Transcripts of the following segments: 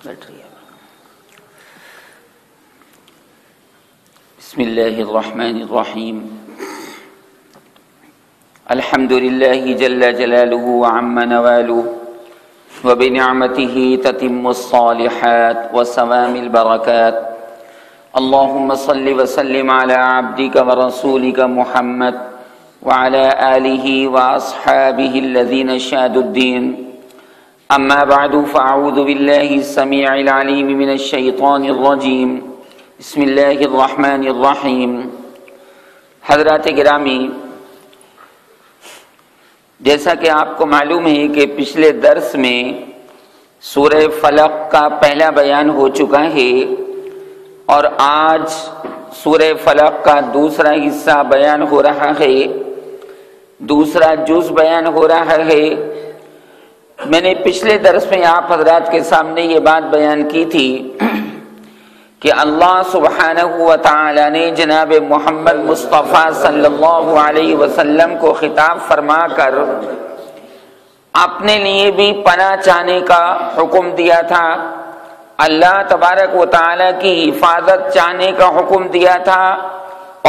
بسم اللہ الرحمن الرحیم الحمد للہ جل جلالہ وعم نوالہ وبنعمتہ تتم الصالحات وسوام البرکات اللہم صل وسلم علی عبدک ورسولک محمد وعلى آلہ واصحابہ الذین شادوا الدین اما بعد فاعوذ باللہ السمیع العلیم من الشیطان الرجیم بسم اللہ الرحمن الرحیم۔ حضرات گرامی، جیسا کہ آپ کو معلوم ہے کہ پچھلے درس میں سورہ فلق کا پہلا بیان ہو چکا ہے اور آج سورہ فلق کا دوسرا حصہ بیان ہو رہا ہے، دوسرا جز بیان ہو رہا ہے۔ میں نے پچھلے درس میں آپ حضرات کے سامنے یہ بات بیان کی تھی کہ اللہ سبحانہ و تعالی نے جناب محمد مصطفیٰ صلی اللہ علیہ وسلم کو خطاب فرما کر اپنے لیے بھی پناہ چاہنے کا حکم دیا تھا، اللہ تبارک و تعالی کی حفاظت چاہنے کا حکم دیا تھا،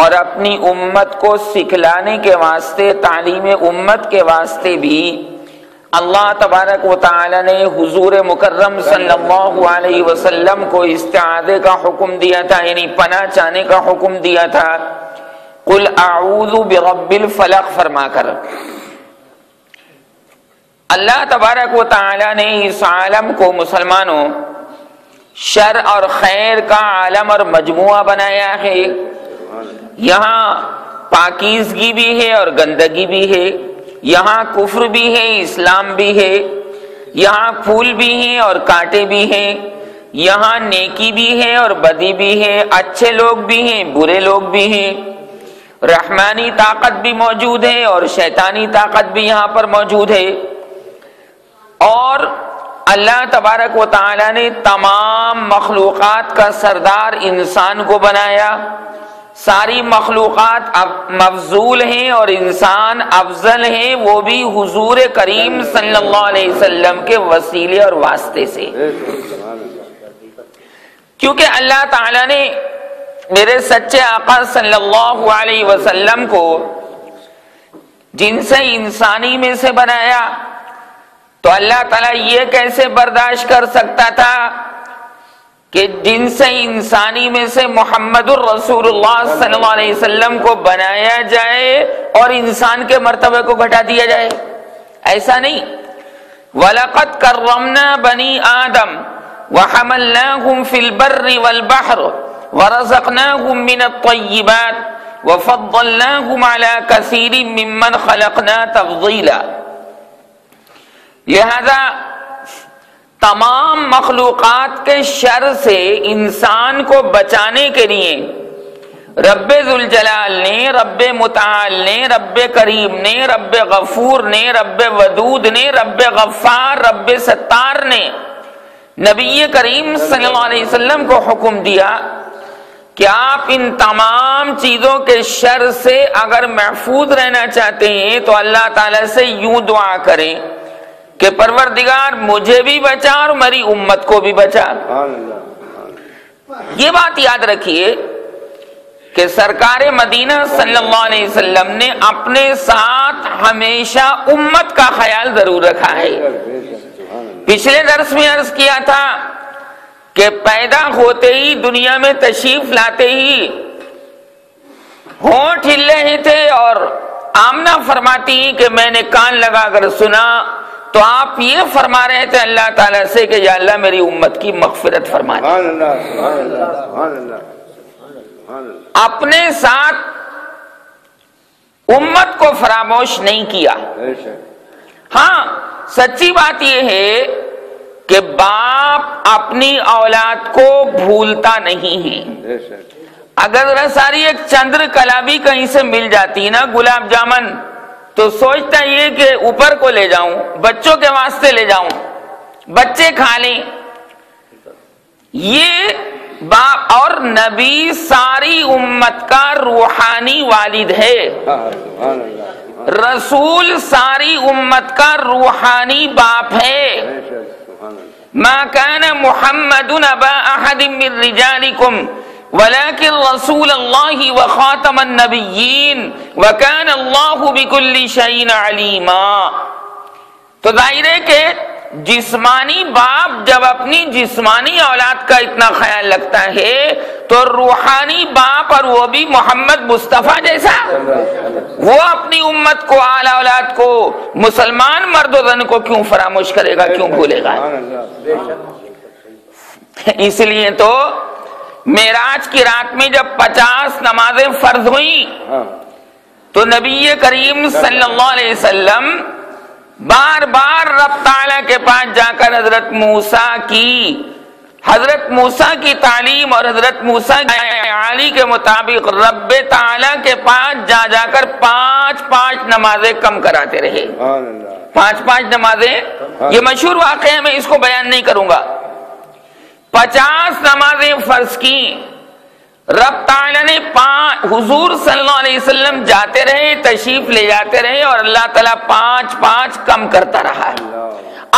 اور اپنی امت کو سکھلانے کے واسطے، تعلیم امت کے واسطے بھی اللہ تبارک و تعالی نے حضور مکرم صلی اللہ علیہ وسلم کو استعاذے کا حکم دیا تھا، یعنی پناہ چاہنے کا حکم دیا تھا، قل اعوذ برب الفلق فرما کر۔ اللہ تبارک و تعالی نے اس عالم کو مسلمانوں شر اور خیر کا عالم اور مجموعہ بنایا ہے۔ یہاں پاکیزگی بھی ہے اور گندگی بھی ہے، یہاں کفر بھی ہے، اسلام بھی ہے، یہاں پھول بھی ہیں اور کانٹے بھی ہیں، یہاں نیکی بھی ہے اور بدی بھی ہے، اچھے لوگ بھی ہیں، برے لوگ بھی ہیں، رحمانی طاقت بھی موجود ہے اور شیطانی طاقت بھی یہاں پر موجود ہے۔ اور اللہ تبارک و تعالی نے تمام مخلوقات کا سردار انسان کو بنایا، ساری مخلوقات مفضول ہیں اور انسان افضل ہیں، وہ بھی حضور کریم صلی اللہ علیہ وسلم کے وسیلے اور واسطے سے، کیونکہ اللہ تعالی نے میرے سچے آقا صلی اللہ علیہ وسلم کو جن سے انسانی میں سے بنایا، تو اللہ تعالیٰ یہ کیسے برداشت کر سکتا تھا کہ جن سے انسانی میں سے محمد الرسول اللہ صلی اللہ علیہ وسلم کو بنایا جائے اور انسان کے مرتبے کو گھٹا دیا جائے؟ ایسا نہیں۔ وَلَقَدْ كَرَّمْنَا بَنِي آدَمَ وَحَمَلْنَاهُمْ فِي الْبَرِّ وَالْبَحْرِ وَرَزَقْنَاهُمْ مِنَ الطَّيِّبَاتِ وَفَضَّلْنَاهُمْ عَلَى كَثِيرٍ مِّمَّنْ خَلَقْنَا تَفْضِيلًا۔ لہذا تمام مخلوقات کے شر سے انسان کو بچانے کے لیے رب ذوالجلال نے، رب متعال نے، رب کریم نے، رب غفور نے، رب ودود نے، رب غفار، رب ستار نے نبی کریم صلی اللہ علیہ وسلم کو حکم دیا کہ آپ ان تمام چیزوں کے شر سے اگر محفوظ رہنا چاہتے ہیں تو اللہ تعالیٰ سے یوں دعا کریں کہ پروردگار مجھے بھی بچا اور میری امت کو بھی بچا۔ یہ بات یاد رکھیے کہ سرکار مدینہ صلی اللہ علیہ وسلم نے اپنے ساتھ ہمیشہ امت کا خیال ضرور رکھا ہے۔ پچھلے درس میں عرض کیا تھا کہ پیدا ہوتے ہی، دنیا میں تشریف لاتے ہی ہونٹ ہل رہے تھے اور آمنہ فرماتی ہیں کہ میں نے کان لگا کر سنا، تو آپ یہ فرما رہے تھے اللہ تعالیٰ سے کہ یا اللہ میری امت کی مغفرت فرما دے۔ اپنے ساتھ امت کو فراموش نہیں کیا۔ ہاں، سچی بات یہ ہے کہ باپ اپنی اولاد کو بھولتا نہیں ہے۔ اگر ذرا ساری ایک چندر کلا بھی کہیں سے مل جاتی نا، گلاب جامن، تو سوچتا یہ کہ اوپر کو لے جاؤں، بچوں کے واسطے لے جاؤں، بچے کھا لیں۔ یہ باپ اور نبی ساری امت کا روحانی والد ہے، رسول ساری امت کا روحانی باپ ہے۔ ما كان محمد أبا أحد من رجالكم ولكن رسول الله وخاتم النبيين وكان الله بكل شيء عليما. تو ظاہر ہے کہ جسمانی باپ جب اپنی جسمانی اولاد کا اتنا خیال رکھتا ہے تو روحانی باپ، اور وہ بھی محمد مصطفیٰ جیسا، وہ اپنی امت کو، اعلی اولاد کو، مسلمان مرد و زن کو کیوں فراموش کرے گا، کیوں بھولے گا؟ اس لیے تو معراج کی رات میں جب 50 نمازیں فرض ہوئیں تو نبی کریم صلی اللہ علیہ وسلم بار بار رب تعالیٰ کے پاس جا کر حضرت موسیٰ کی تعلیم اور حضرت موسیٰ عالی کے مطابق رب تعالیٰ کے پاس جا جا کر 5 نمازیں کم کراتے رہے. 5 نمازیں، یہ مشہور واقعہ ہے، میں اس کو بیان نہیں کروں گا. 50 نمازیں فرض کی، رب تعالیٰ نے حضور صلی اللہ علیہ وسلم جاتے رہے، تشریف لے جاتے رہے، اور اللہ تعالیٰ 5 کم کرتا رہا ہے.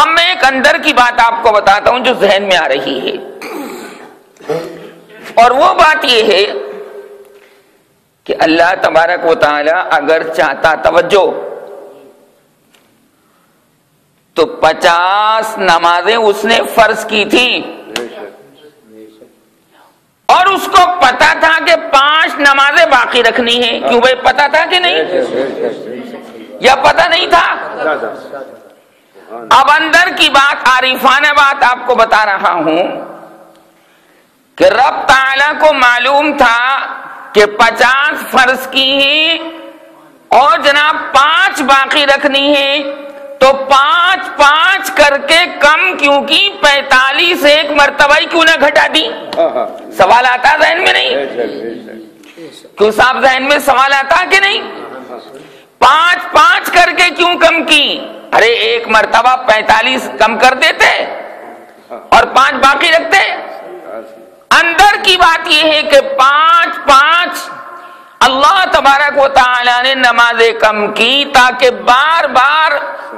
اب میں ایک اندر کی بات آپ کو بتاتا ہوں جو ذہن میں آ رہی ہے، اور وہ بات یہ ہے کہ اللہ تبارک و تعالی اگر چاہتا، توجہ، تو 50 نمازیں اس نے فرض کی تھی، اور اس کو پتا تھا کہ 5 نمازیں باقی رکھنی ہیں. کیوں بھائی، پتا تھا کہ نہیں، یا پتا نہیں تھا؟ اب اندر کی بات، عارفانہ بات آپ کو بتا رہا ہوں کہ رب تعالیٰ کو معلوم تھا کہ 50 فرض کی ہیں اور جناب 5 باقی رکھنی ہیں، تو 5 کر کے کم کیوں کی، 45 ایک مرتبہ ہی کیوں نہ گھٹا دی؟ سوال آتا ذہن میں نہیں؟ کیوں صاحب ذہن میں سوال آتا کہ نہیں؟ 5 کر کے کیوں کم کی؟ ارے ایک مرتبہ 45 کم کر دیتے اور 5 باقی رکھتے. اندر کی بات یہ ہے کہ 5 اللہ تبارک و تعالی نے نمازیں کم کی تاکہ بار بار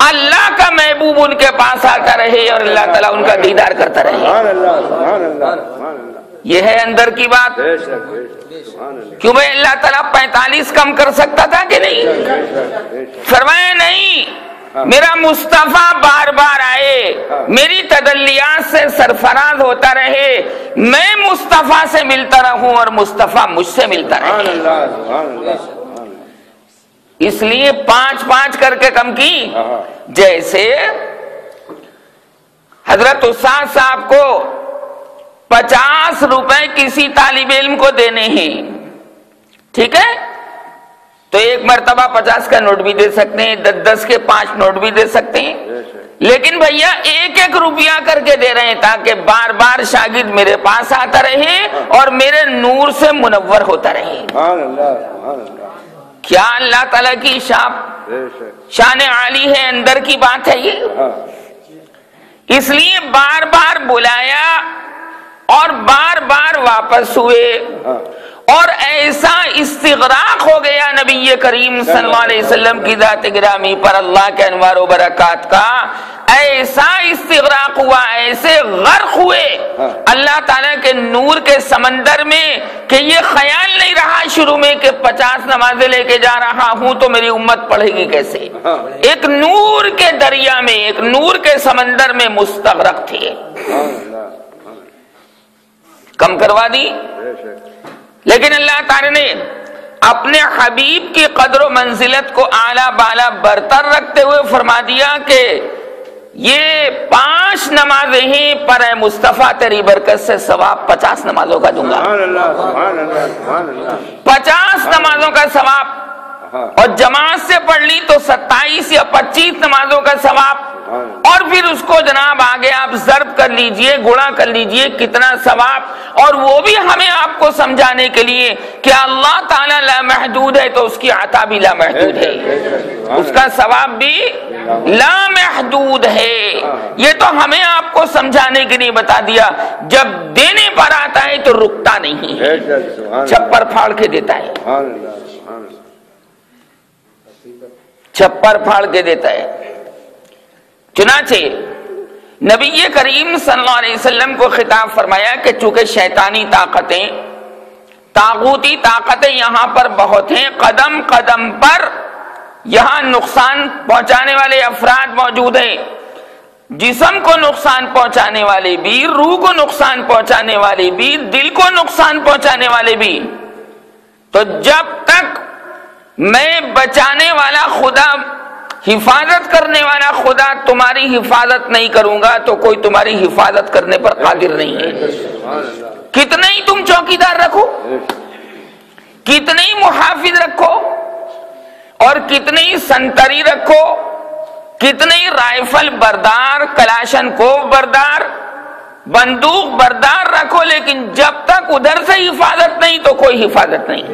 اللہ کا محبوب ان کے پاس آتا رہے اور اللہ تعالیٰ ان کا دیدار کرتا رہے. یہ ہے اندر کی بات. کیوں بھائی اللہ تعالیٰ 45 کم کر سکتا تھا کہ نہیں؟ فرمایا نہیں، میرا مصطفیٰ بار بار آئے، میری تدلیات سے سرفراز ہوتا رہے، میں مصطفیٰ سے ملتا رہوں اور مصطفیٰ مجھ سے ملتا رہے. اس لیے 5 کر کے کم کی. جیسے حضرت استاد صاحب کو 50 روپے کسی طالب علم کو دینے ہیں، ٹھیک ہے، تو ایک مرتبہ 50 کا نوٹ بھی دے سکتے ہیں، 10 کے 5 نوٹ بھی دے سکتے ہیں، لیکن بھیا 1 روپیہ کر کے دے رہے ہیں تاکہ بار بار شاگرد میرے پاس آتا رہے اور میرے نور سے منور ہوتا رہے. کیا اللہ تعالیٰ کی شان عالی ہے، اندر کی بات ہے یہ. اس لیے بار بار بلایا اور بار بار واپس ہوئے، اور ایسا استغراق ہو گیا نبی کریم صلی اللہ علیہ وسلم کی ذات گرامی پر اللہ کے انوار و برکات کا، ایسا استغراق ہوا، ایسے غرق ہوئے اللہ تعالیٰ کے نور کے سمندر میں کہ یہ خیال نہیں رہا شروع میں کہ 50 نمازیں لے کے جا رہا ہوں تو میری امت پڑھے گی کیسے. ایک نور کے دریا میں، ایک نور کے سمندر میں مستغرق تھے. کم کروا دی، لیکن اللہ تعالی نے اپنے حبیب کی قدر و منزلت کو اعلیٰ بالا برتر رکھتے ہوئے فرما دیا کہ یہ 5 نمازیں ہیں، پر اے مصطفیٰ تیری برکت سے ثواب 50 نمازوں کا دوں گا. 50 نمازوں کا ثواب، اور جماعت سے پڑھ لی تو 27 یا 25 نمازوں کا ثواب، اور پھر اس کو جناب آگے آپ ضرب کر لیجئے، گڑا کر لیجئے کتنا ثواب. اور وہ بھی ہمیں آپ کو سمجھانے کے لیے کہ اللہ تعالیٰ لامحدود ہے تو اس کی عطا بھی لامحدود ہے، اس کا ثواب بھی لامحدود ہے. یہ تو ہمیں آپ کو سمجھانے کے لیے بتا دیا. جب دینے پر آتا ہے تو رکتا نہیں ہے، چھپر پھاڑ کے دیتا ہے، چھپر پھاڑ کے دیتا ہے. چنانچہ نبی کریم صلی اللہ علیہ وسلم کو خطاب فرمایا کہ چونکہ شیطانی طاقتیں، طاغوتی طاقتیں یہاں پر بہت ہیں، قدم قدم پر یہاں نقصان پہنچانے والے افراد موجود ہیں، جسم کو نقصان پہنچانے والے بھی، روح کو نقصان پہنچانے والے بھی، دل کو نقصان پہنچانے والے بھی۔ تو جب تک میں بچانے والا خدا، حفاظت کرنے والا خدا تمہاری حفاظت نہیں کروں گا تو کوئی تمہاری حفاظت کرنے پر قادر نہیں ہے۔ کتنے ہی تم چوکیدار رکھو، کتنے ہی محافظ رکھو، اور کتنے ہی سنتری رکھو، کتنے ہی رائفل بردار، کلاشن کوف بردار، بندوق بردار رکھو، لیکن جب تک ادھر سے حفاظت نہیں تو کوئی حفاظت نہیں۔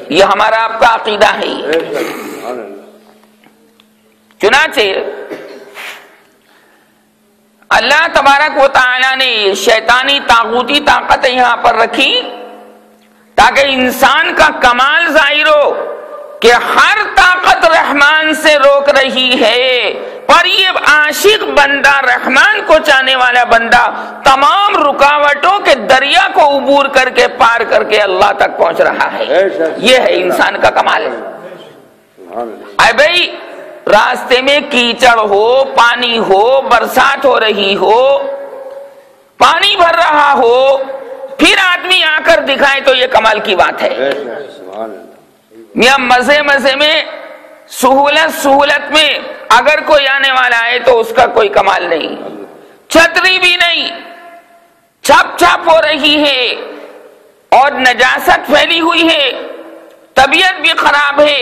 یہ ہمارا آپ کا عقیدہ ہے۔ چنانچہ اللہ تبارک و تعالی نے شیطانی طاغوتی طاقتیں یہاں پر رکھی تاکہ انسان کا کمال ظاہر ہو کہ ہر طاقت رحمان سے روک رہی ہے، پر یہ عاشق بندہ، رحمان کو چاہنے والا بندہ تمام رکاوٹوں کے دریا کو عبور کر کے، پار کر کے اللہ تک پہنچ رہا ہے۔ یہ ہے انسان کا کمال۔ اے بھائی، راستے میں کیچڑ ہو، پانی ہو، برسات ہو رہی ہو، پانی بھر رہا ہو، پھر آدمی آ کر دکھائے تو یہ کمال کی بات ہے۔ یا مزے مزے میں، سہولت میں اگر کوئی آنے والا ہے تو اس کا کوئی کمال نہیں۔ چھتری بھی نہیں، چھپ چھپ ہو رہی ہے اور نجاست پھیلی ہوئی ہے، طبیعت بھی خراب ہے،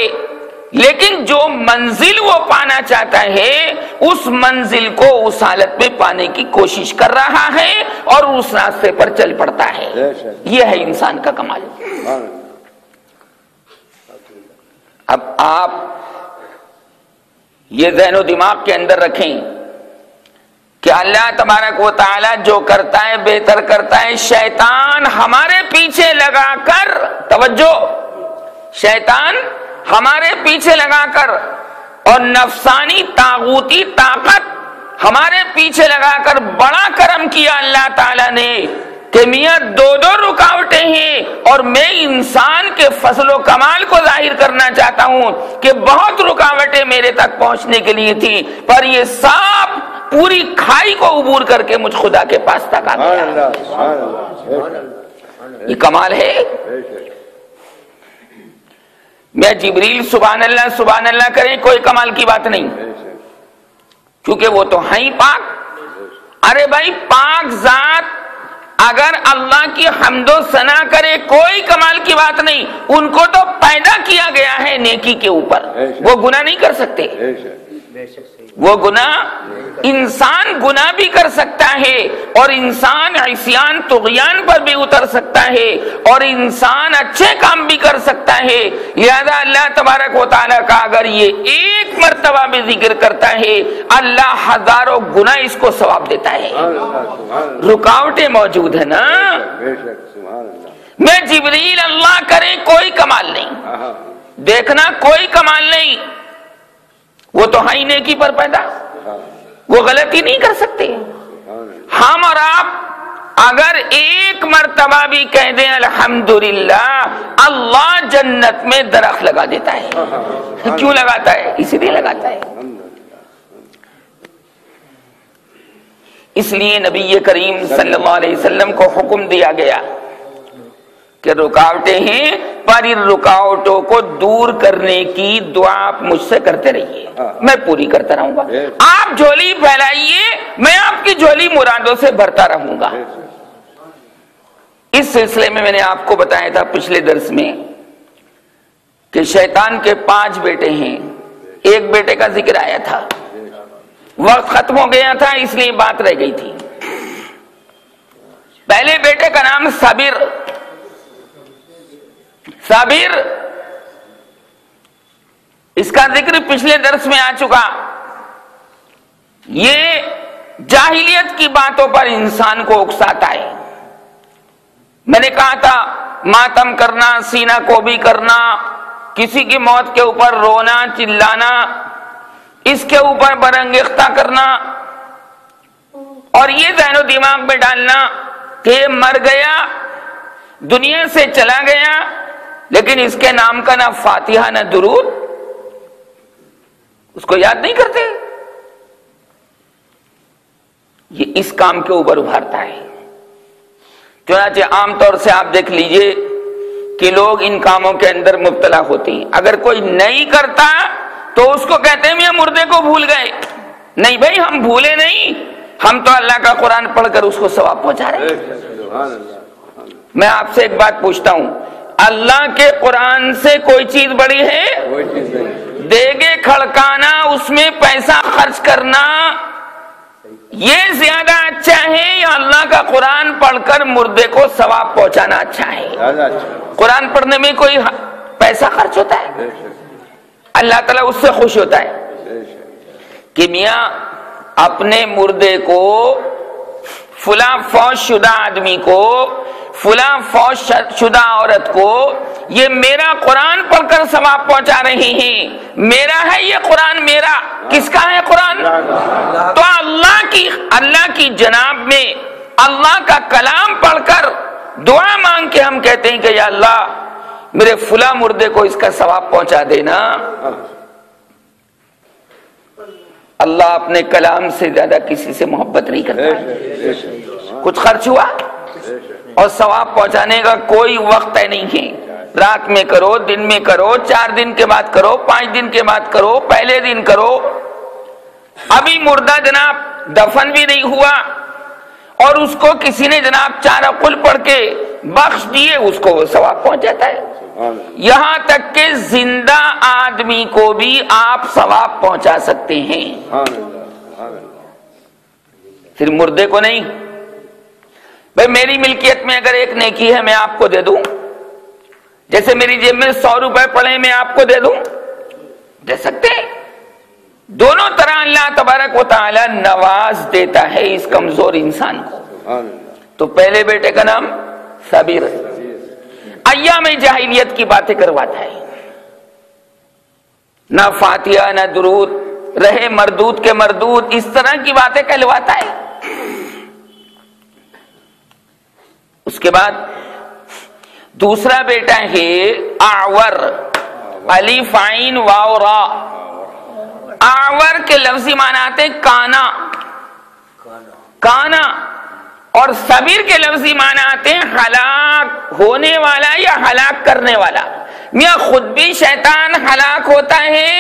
لیکن جو منزل وہ پانا چاہتا ہے اس منزل کو اس حالت میں پانے کی کوشش کر رہا ہے اور اس راستے پر چل پڑتا ہے۔ یہ ہے انسان کا کمال۔ اب آپ یہ ذہن و دماغ کے اندر رکھیں کہ اللہ تبارک و تعالی جو کرتا ہے بہتر کرتا ہے۔ شیطان ہمارے پیچھے لگا کر، توجہ، شیطان ہمارے پیچھے لگا کر اور نفسانی طاغوتی طاقت ہمارے پیچھے لگا کر بڑا کرم کیا اللہ تعالیٰ نے کہ میاں دو رکاوٹیں ہیں اور میں انسان کے فضل و کمال کو ظاہر کرنا چاہتا ہوں کہ بہت رکاوٹیں میرے تک پہنچنے کے لیے تھی، پر یہ سب پوری کھائی کو عبور کر کے مجھ خدا کے پاس تک آ گیا۔ یہ کمال ہے۔ میں جبریل سبحان اللہ کریں کوئی کمال کی بات نہیں، کیونکہ وہ تو ہیں ہی پاک۔ ارے بھائی، پاک ذات اگر اللہ کی حمد و ثنا کرے کوئی کمال کی بات نہیں۔ ان کو تو پیدا کیا گیا ہے نیکی کے اوپر، وہ گناہ نہیں کر سکتے۔ وہ گناہ، انسان گناہ بھی کر سکتا ہے اور انسان عصیان طغیان پر بھی اتر سکتا ہے اور انسان اچھے کام بھی کر سکتا ہے۔ لہذا اللہ تبارک و تعالیٰ کا اگر یہ ایک مرتبہ بھی ذکر کرتا ہے، اللہ ہزاروں گنا اس کو ثواب دیتا ہے۔ رکاوٹیں موجود ہیں نا، میں جبریل اللہ کرے کوئی کمال نہیں، دیکھنا کوئی کمال نہیں، وہ تو ہے نیکی پر پیدا، وہ غلطی نہیں کر سکتے۔ ہم اور آپ اگر ایک مرتبہ بھی کہہ دیں الحمدللہ، اللہ جنت میں درخت لگا دیتا ہے۔ کیوں لگاتا ہے؟ اسی لیے لگاتا ہے۔ اس لیے نبی کریم صلی اللہ علیہ وسلم کو حکم دیا گیا کہ رکاوٹیں ہیں پر ان رکاوٹوں کو دور کرنے کی دعا آپ مجھ سے کرتے رہیے، میں پوری کرتا رہوں گا۔ آپ جھولی پھیلائیے، میں آپ کی جھولی مرادوں سے بھرتا رہوں گا۔ اس سلسلے میں نے آپ کو بتایا تھا پچھلے درس میں کہ شیطان کے 5 بیٹے ہیں، ایک بیٹے کا ذکر آیا تھا، وقت ختم ہو گیا تھا اس لیے بات رہ گئی تھی۔ پہلے بیٹے کا نام صابر، اس کا ذکر پچھلے درس میں آ چکا۔ یہ جاہلیت کی باتوں پر انسان کو اکساتا ہے۔ میں نے کہا تھا ماتم کرنا، سینہ کو بھی کرنا، کسی کی موت کے اوپر رونا چلانا، اس کے اوپر برانگیختہ کرنا، اور یہ ذہن و دماغ میں ڈالنا کہ یہ مر گیا، دنیا سے چلا گیا، لیکن اس کے نام کا نہ فاتحہ نہ درود، اس کو یاد نہیں کرتے، یہ اس کام کے اوپر ابھرتا ہے۔ چنانچہ عام طور سے آپ دیکھ لیجئے کہ لوگ ان کاموں کے اندر مبتلا ہوتے ہیں۔ اگر کوئی نہیں کرتا تو اس کو کہتے ہیں میاں مردے کو بھول گئے۔ نہیں بھائی، ہم بھولے نہیں، ہم تو اللہ کا قرآن پڑھ کر اس کو ثواب پہنچا رہے ہیں۔ میں آپ سے ایک بات پوچھتا ہوں، اللہ کے قرآن سے کوئی چیز بڑی ہے؟ دیگے کھڑکانا، اس میں پیسہ خرچ کرنا، یہ زیادہ اچھا ہے یا اللہ کا قرآن پڑھ کر مردے کو ثواب پہنچانا اچھا ہے؟ قرآن پڑھنے میں کوئی پیسہ خرچ ہوتا ہے؟ اللہ تعالیٰ اس سے خوش ہوتا ہے کہ میاں اپنے مردے کو، فلاں فوت شدہ آدمی کو، فلاں فوت شدہ عورت کو یہ میرا قرآن پڑھ کر ثواب پہنچا رہے ہیں، میرا ہے یہ قرآن، میرا کس کا ہے قرآن؟ تو اللہ کی جناب میں اللہ کا کلام پڑھ کر دعا مانگ کے ہم کہتے ہیں کہ یا اللہ میرے فلاں مردے کو اس کا ثواب پہنچا دینا۔ اللہ اپنے کلام سے زیادہ کسی سے محبت نہیں کرتا۔ کچھ خرچ ہوا اور ثواب پہنچانے کا کوئی وقت نہیں ہے، رات میں کرو، دن میں کرو، 4 دن کے بعد کرو، 5 دن کے بعد کرو، پہلے دن کرو۔ ابھی مردہ جناب دفن بھی نہیں ہوا اور اس کو کسی نے جناب 4 قل پڑھ کے بخش دیے، اس کو وہ ثواب پہنچ جاتا ہے۔ یہاں تک کہ زندہ آدمی کو بھی آپ ثواب پہنچا سکتے ہیں، پھر مردے کو نہیں۔ بھئی میری ملکیت میں اگر ایک نیکی ہے میں آپ کو دے دوں، جیسے میری جیب میں 100 روپے پڑے میں آپ کو دے دوں، دے سکتے ہیں۔ دونوں طرح اللہ تبارک و تعالی نواز دیتا ہے اس کمزور انسان کو۔ تو پہلے بیٹے کا نام صابر، ایام جاہلیت کی باتیں کرواتا ہے، نہ فاتحہ نہ درود، رہے مردود کے مردود، اس طرح کی باتیں کہلواتا ہے۔ اس کے بعد دوسرا بیٹا ہے اعور، الف عین واو را۔ اعور کے لفظی معنی آتے ہیں کانا، کانا، اور صبر کے لفظی معنی آتے ہیں ہلاک ہونے والا یا ہلاک کرنے والا۔ میاں خود بھی شیطان ہلاک ہوتا ہے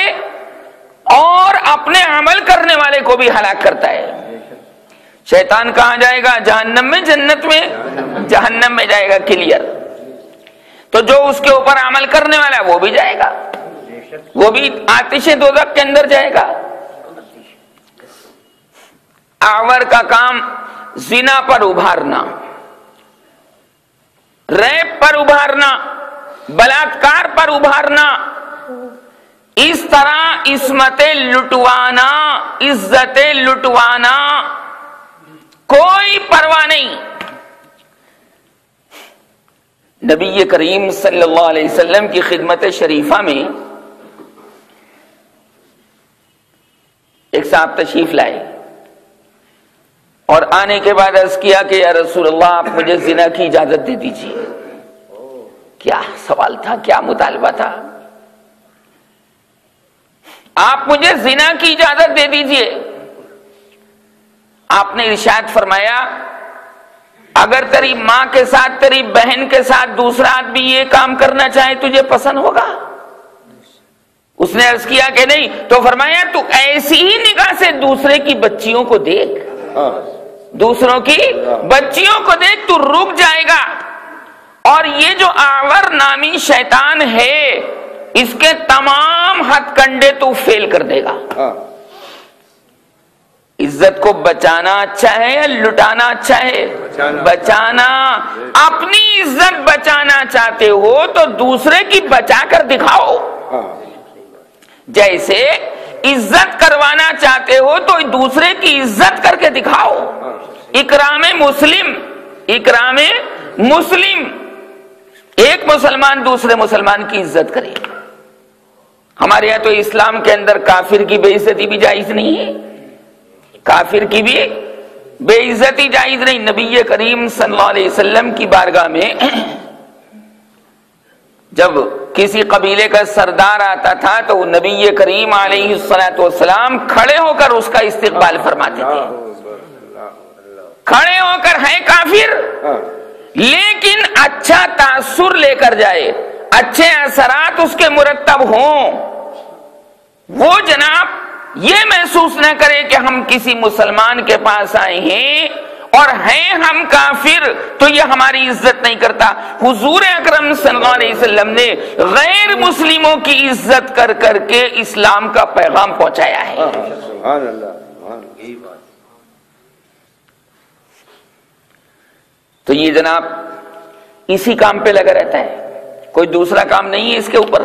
اور اپنے عمل کرنے والے کو بھی ہلاک کرتا ہے۔ شیطان کہاں جائے گا؟ جہنم میں، جنت میں؟ جہنم میں جائے گا، کلیئر۔ تو جو اس کے اوپر عمل کرنے والا ہے وہ بھی جائے گا، وہ بھی آتش دوزخ کے اندر جائے گا۔ اعور کا کام زنا پر ابھارنا، ریپ پر ابھارنا، بلاತ್ಕಾರ پر ابھارنا، اس طرح عصمتیں لٹوانا، عزتیں لٹوانا، کوئی پرواہ نہیں۔ نبی کریم صلی اللہ علیہ وسلم کی خدمت شریفہ میں ایک صاحب تشریف لائے اور آنے کے بعد عرض کیا کہ یا رسول اللہ آپ مجھے زنا کی اجازت دے دیجیے۔ کیا سوال تھا، کیا مطالبہ تھا؟ آپ مجھے زنا کی اجازت دے دیجیے۔ آپ نے ارشاد فرمایا اگر تیری ماں کے ساتھ، تیری بہن کے ساتھ دوسرا آدمی یہ کام کرنا چاہے تجھے پسند ہوگا؟ اس نے عرض کیا کہ نہیں، تو فرمایا تو ایسی ہی نگاہ سے دوسرے کی بچیوں کو دیکھ، دوسروں کی بچیوں کو دیکھ، تو رک جائے گا۔ اور یہ جو اعور نامی شیطان ہے اس کے تمام ہتھ کنڈے تو فیل کر دے گا۔ عزت کو بچانا اچھا ہے یا لٹانا اچھا ہے؟ بچانا۔ اپنی عزت بچانا چاہتے ہو تو دوسرے کی بچا کر دکھاؤ۔ جیسے عزت کروانا چاہتے ہو تو دوسرے کی عزت کر کے دکھاؤ۔ اکرام مسلم، اکرام مسلم، ایک مسلمان دوسرے مسلمان کی عزت کرے۔ ہمارے یہاں تو اسلام کے اندر کافر کی بے عزتی بھی جائز نہیں ہے، کافر کی بھی بے عزتی جائز نہیں. نبی کریم صلی اللہ علیہ وسلم کی بارگاہ میں جب کسی قبیلے کا سردار آتا تھا تو نبی کریم علیہ الصلوۃ والسلام کھڑے ہو کر اس کا استقبال فرماتے تھے. کھڑے ہو کر ہے کافر لیکن اچھا تاثر لے کر جائے, اچھے اثرات اس کے مرتب ہوں, وہ جناب یہ محسوس نہ کرے کہ ہم کسی مسلمان کے پاس آئے ہیں اور ہیں ہم کافر تو یہ ہماری عزت نہیں کرتا. حضور اکرم صلی اللہ علیہ وسلم نے غیر مسلموں کی عزت کر کر کے اسلام کا پیغام پہنچایا ہے. سبحان اللہ. تو یہ جناب اسی کام پہ لگا رہتا ہے, کوئی دوسرا کام نہیں ہے اس کے اوپر.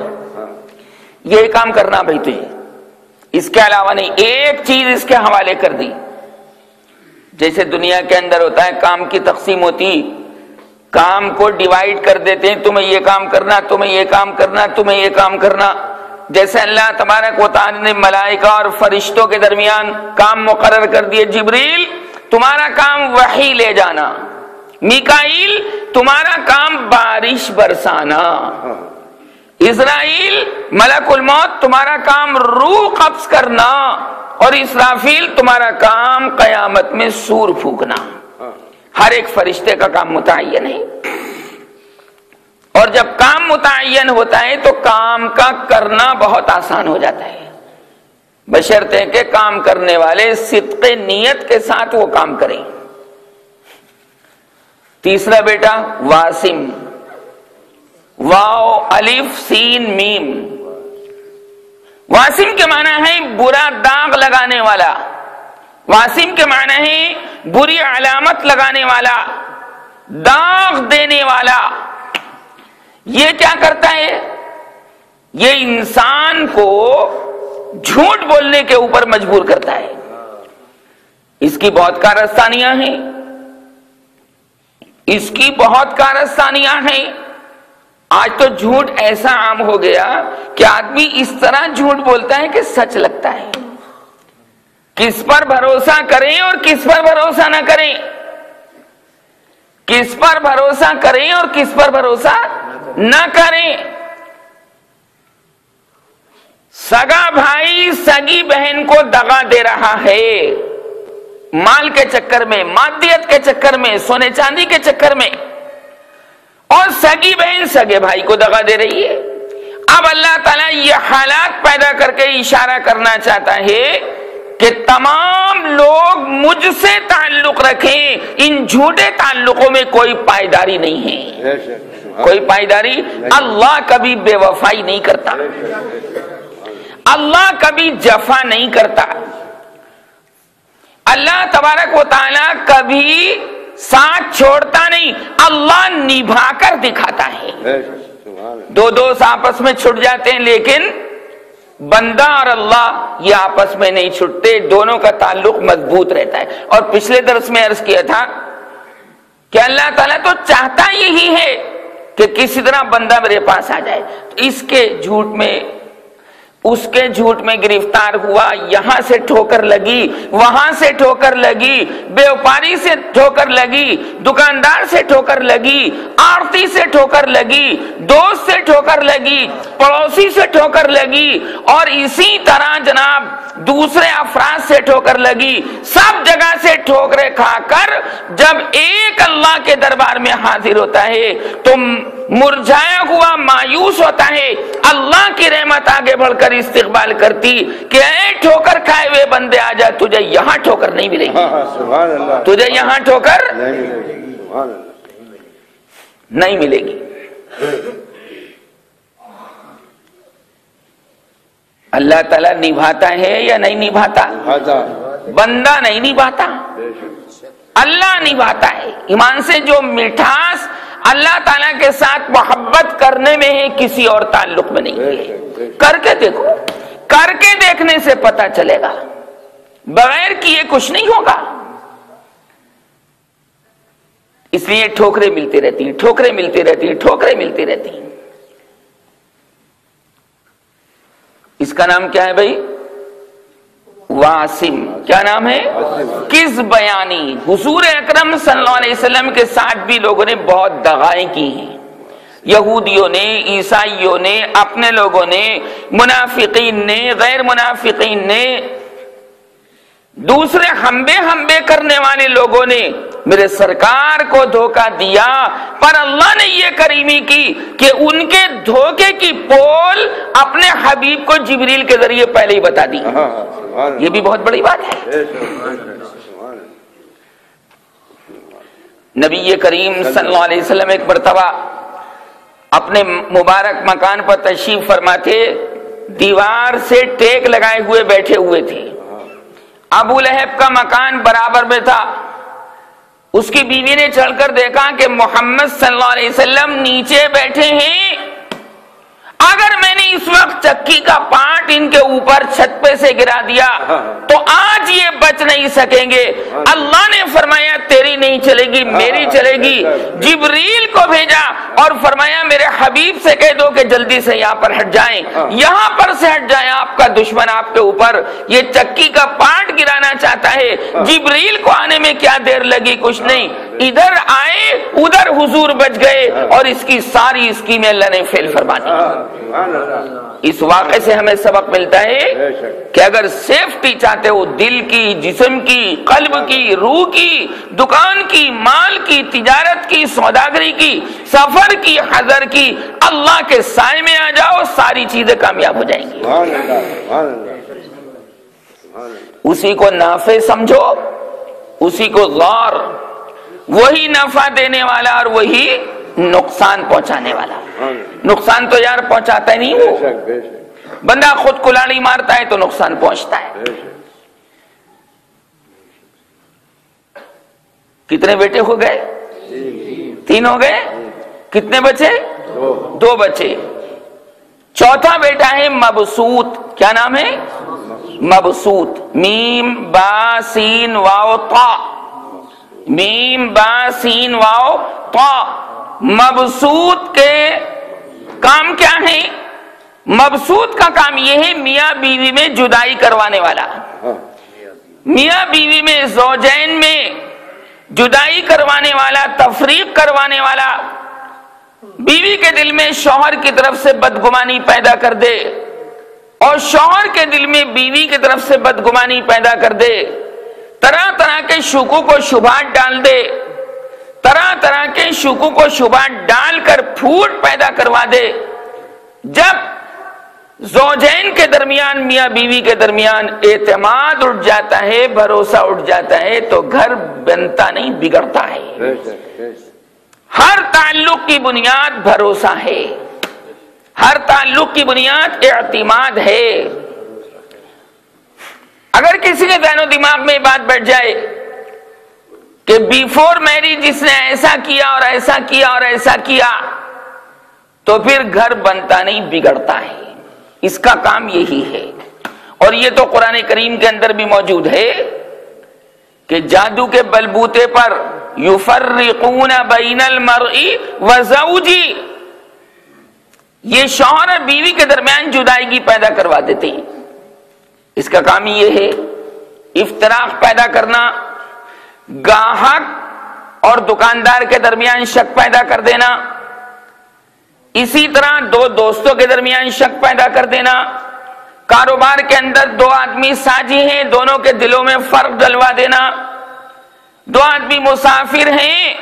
یہ کام کرنا بھائی تجھے, اس کے علاوہ نہیں. ایک چیز اس کے حوالے کر دی, جیسے دنیا کے اندر ہوتا ہے کام کی تقسیم ہوتی, کام کو ڈیوائیڈ کر دیتے ہیں, تمہیں یہ کام کرنا, تمہیں یہ کام کرنا, تمہیں یہ کام کرنا. جیسے اللہ تبارک و تعالی نے ملائکہ اور فرشتوں کے درمیان کام مقرر کر دیے, جبریل تمہارا کام وحی لے جانا, میکائیل تمہارا کام بارش برسانا, اسرائیل ملک الموت تمہارا کام روح قبض کرنا, اور اسرافیل تمہارا کام قیامت میں سور پھونکنا. ہر ایک فرشتے کا کام متعین ہے, اور جب کام متعین ہوتا ہے تو کام کا کرنا بہت آسان ہو جاتا ہے, بشرطے کہ کام کرنے والے صدق نیت کے ساتھ وہ کام کریں. تیسرا بیٹا واسم, واو الف سین میم. واسم کے معنی ہے برا داغ لگانے والا, واسم کے معنی ہے بری علامت لگانے والا, داغ دینے والا. یہ کیا کرتا ہے؟ یہ انسان کو جھوٹ بولنے کے اوپر مجبور کرتا ہے. اس کی بہت کارستانیاں ہیں, اس کی بہت کارستانیاں ہیں. آج تو جھوٹ ایسا عام ہو گیا کہ آدمی اس طرح جھوٹ بولتا ہے کہ سچ لگتا ہے. کس پر بھروسہ کریں اور کس پر بھروسہ نہ کریں, کس پر بھروسہ کریں اور کس پر بھروسہ نہ کریں. سگا بھائی سگی بہن کو دغا دے رہا ہے, مال کے چکر میں, مادیت کے چکر میں, سونے چاندی کے چکر میں, اور سگی بہن سگے بھائی کو دغا دے رہی ہے. اب اللہ تعالیٰ یہ حالات پیدا کر کے اشارہ کرنا چاہتا ہے کہ تمام لوگ مجھ سے تعلق رکھیں, ان جھوٹے تعلقوں میں کوئی پائیداری نہیں ہے, کوئی پائیداری. اللہ کبھی بے وفائی نہیں کرتا, اللہ کبھی جفا نہیں کرتا, اللہ تبارک و تعالیٰ کبھی ساتھ چھوڑتا نہیں, اللہ نبھا کر دکھاتا ہے. دو دوست آپس میں چھٹ جاتے ہیں لیکن بندہ اور اللہ یہ آپس میں نہیں چھٹتے, دونوں کا تعلق مضبوط رہتا ہے. اور پچھلے درس میں عرض کیا تھا کہ اللہ تعالیٰ تو چاہتا یہی ہے کہ کسی طرح بندہ میرے پاس آ جائے. تو اس کے جھوٹ میں, اس کے جھوٹ میں گرفتار ہوا, یہاں سے ٹھوکر لگی, وہاں سے ٹھوکر لگی, بیوپاری سے ٹھوکر لگی, دکاندار سے ٹھوکر لگی, آڑتی سے ٹھوکر لگی, دوست سے ٹھوکر لگی, پڑوسی سے ٹھوکر لگی, اور اسی طرح جناب دوسرے افراد سے ٹھوکر لگی. سب جگہ سے ٹھوکریں کھا کر جب ایک اللہ کے دربار میں حاضر ہوتا ہے تو مرجھایا ہوا مایوس ہوتا ہے. اللہ کی رحمت آگے بڑھ کر استقبال کرتی کہ اے ٹھوکر کھائے ہوئے بندے آ جا, تجھے یہاں ٹھوکر نہیں ملے گی, تجھے یہاں ٹھوکر نہیں ملے گی. اللہ تعالیٰ نبھاتا ہے یا نہیں نبھاتا؟ بندہ نہیں نبھاتا, اللہ نبھاتا ہے. ایمان سے جو مٹھاس اللہ تعالیٰ کے ساتھ محبت کرنے میں ہے کسی اور تعلق میں نہیں ہے. کر کے دیکھو, کر کے دیکھنے سے پتا چلے گا, بغیر کیے کچھ نہیں ہوگا. اس لیے ٹھوکریں ملتی رہتی ہیں, ٹھوکریں ملتی رہتی ہیں, ٹھوکریں ملتی رہتی ہیں. اس کا نام کیا ہے بھائی؟ واسم، کیا نام ہے؟ کس بیانی۔ حضور اکرم صلی اللہ علیہ وسلم کے ساتھ بھی لوگوں نے بہت دغائیں کی ہیں، یہودیوں نے، عیسائیوں نے، اپنے لوگوں نے، منافقین نے، غیر منافقین نے، دوسرے ہمبے کرنے والے لوگوں نے میرے سرکار کو دھوکہ دیا، پر اللہ نے یہ کریمی کی کہ ان کے دھوکے کی پول اپنے حبیب کو جبریل کے ذریعے پہلے ہی بتا دی۔ یہ بھی بہت بڑی بات ہے۔ نبی کریم صلی اللہ علیہ وسلم ایک مرتبہ اپنے مبارک مکان پر تشریف فرما تھے، دیوار سے ٹیک لگائے ہوئے بیٹھے ہوئے تھے۔ ابو لہب کا مکان برابر میں تھا۔ اس کی بیوی نے چڑھ کر دیکھا کہ محمد صلی اللہ علیہ وسلم نیچے بیٹھے ہیں، اگر میں نے اس وقت چکی کا پارٹ ان کے اوپر چھت پہ سے گرا دیا تو آج یہ بچ نہیں سکیں گے۔ اللہ نے فرمایا تیری نہیں چلے گی، میری چلے گی۔ جبریل کو بھیجا اور فرمایا میرے حبیب سے کہہ دو کہ جلدی سے یہاں پر ہٹ جائیں، یہاں پر سے ہٹ جائیں، آپ کا دشمن آپ کے اوپر یہ چکی کا پارٹ گرانا چاہتا ہے۔ جبریل کو آنے میں کیا دیر لگی؟ کچھ نہیں، ادھر آئے ادھر حضور بچ گئے اور اس کی ساری اسکیمیں اللہ نے فیل فرما دی۔ اس واقعے سے ہمیں سبق ملتا ہے کہ اگر سیفٹی چاہتے ہو دل کی، جسم کی، قلب کی، روح کی، دکان کی، مال کی، تجارت کی، سوداگری کی، سفر کی، حضر کی، اللہ کے سائے میں آ جاؤ، ساری چیزیں کامیاب ہو جائیں گی۔ اسی کو نافع سمجھو، اسی کو غور، وہی نفع دینے والا اور وہی نقصان پہنچانے والا۔ نقصان تو یار پہنچاتا ہی نہیں، وہ بندہ خود کلاڑی مارتا ہے تو نقصان پہنچتا ہے۔ کتنے بیٹے ہو گئے؟ 3 ہو گئے۔ کتنے بچے؟ 2 بچے۔ چوتھا بیٹا ہے مبسوط۔ کیا نام ہے؟ مبسوط، میم با سین واو طا، میم با سین واو طا۔ مبسوط کے کام کیا ہے؟ مبسوط کا کام یہ ہے میاں بیوی میں جدائی کروانے والا، میاں بیوی میں، زوجین میں جدائی کروانے والا، تفریق کروانے والا، بیوی کے دل میں شوہر کی طرف سے بدگمانی پیدا کر دے اور شوہر کے دل میں بیوی کی طرف سے بدگمانی پیدا کر دے، طرح طرح کے شکوک و شبہات ڈال دے، طرح طرح کے شکوک و شبہات ڈال کر پھوٹ پیدا کروا دے۔ جب زوجین کے درمیان، میاں بیوی کے درمیان اعتماد اٹھ جاتا ہے، بھروسہ اٹھ جاتا ہے تو گھر بنتا نہیں، بگڑتا ہے۔ ہر تعلق کی بنیاد بھروسہ ہے، ہر تعلق کی بنیاد اعتماد ہے۔ اگر کسی کے ذہن و دماغ میں بات بیٹھ جائے کہ بیفور میرج جس نے ایسا کیا اور ایسا کیا اور ایسا کیا، تو پھر گھر بنتا نہیں، بگڑتا ہے۔ اس کا کام یہی ہے، اور یہ تو قرآن کریم کے اندر بھی موجود ہے کہ جادو کے بلبوتے پر یفرقون بین المرء وزوجہ، یہ شوہر اور بیوی کے درمیان جدائیگی پیدا کروا دیتے ہیں۔ اس کا کام یہ ہے افتراق پیدا کرنا، گاہک اور دکاندار کے درمیان شک پیدا کر دینا، اسی طرح 2 دوستوں کے درمیان شک پیدا کر دینا، کاروبار کے اندر 2 آدمی ساجی ہیں، دونوں کے دلوں میں فرق ڈلوا دینا، 2 آدمی مسافر ہیں،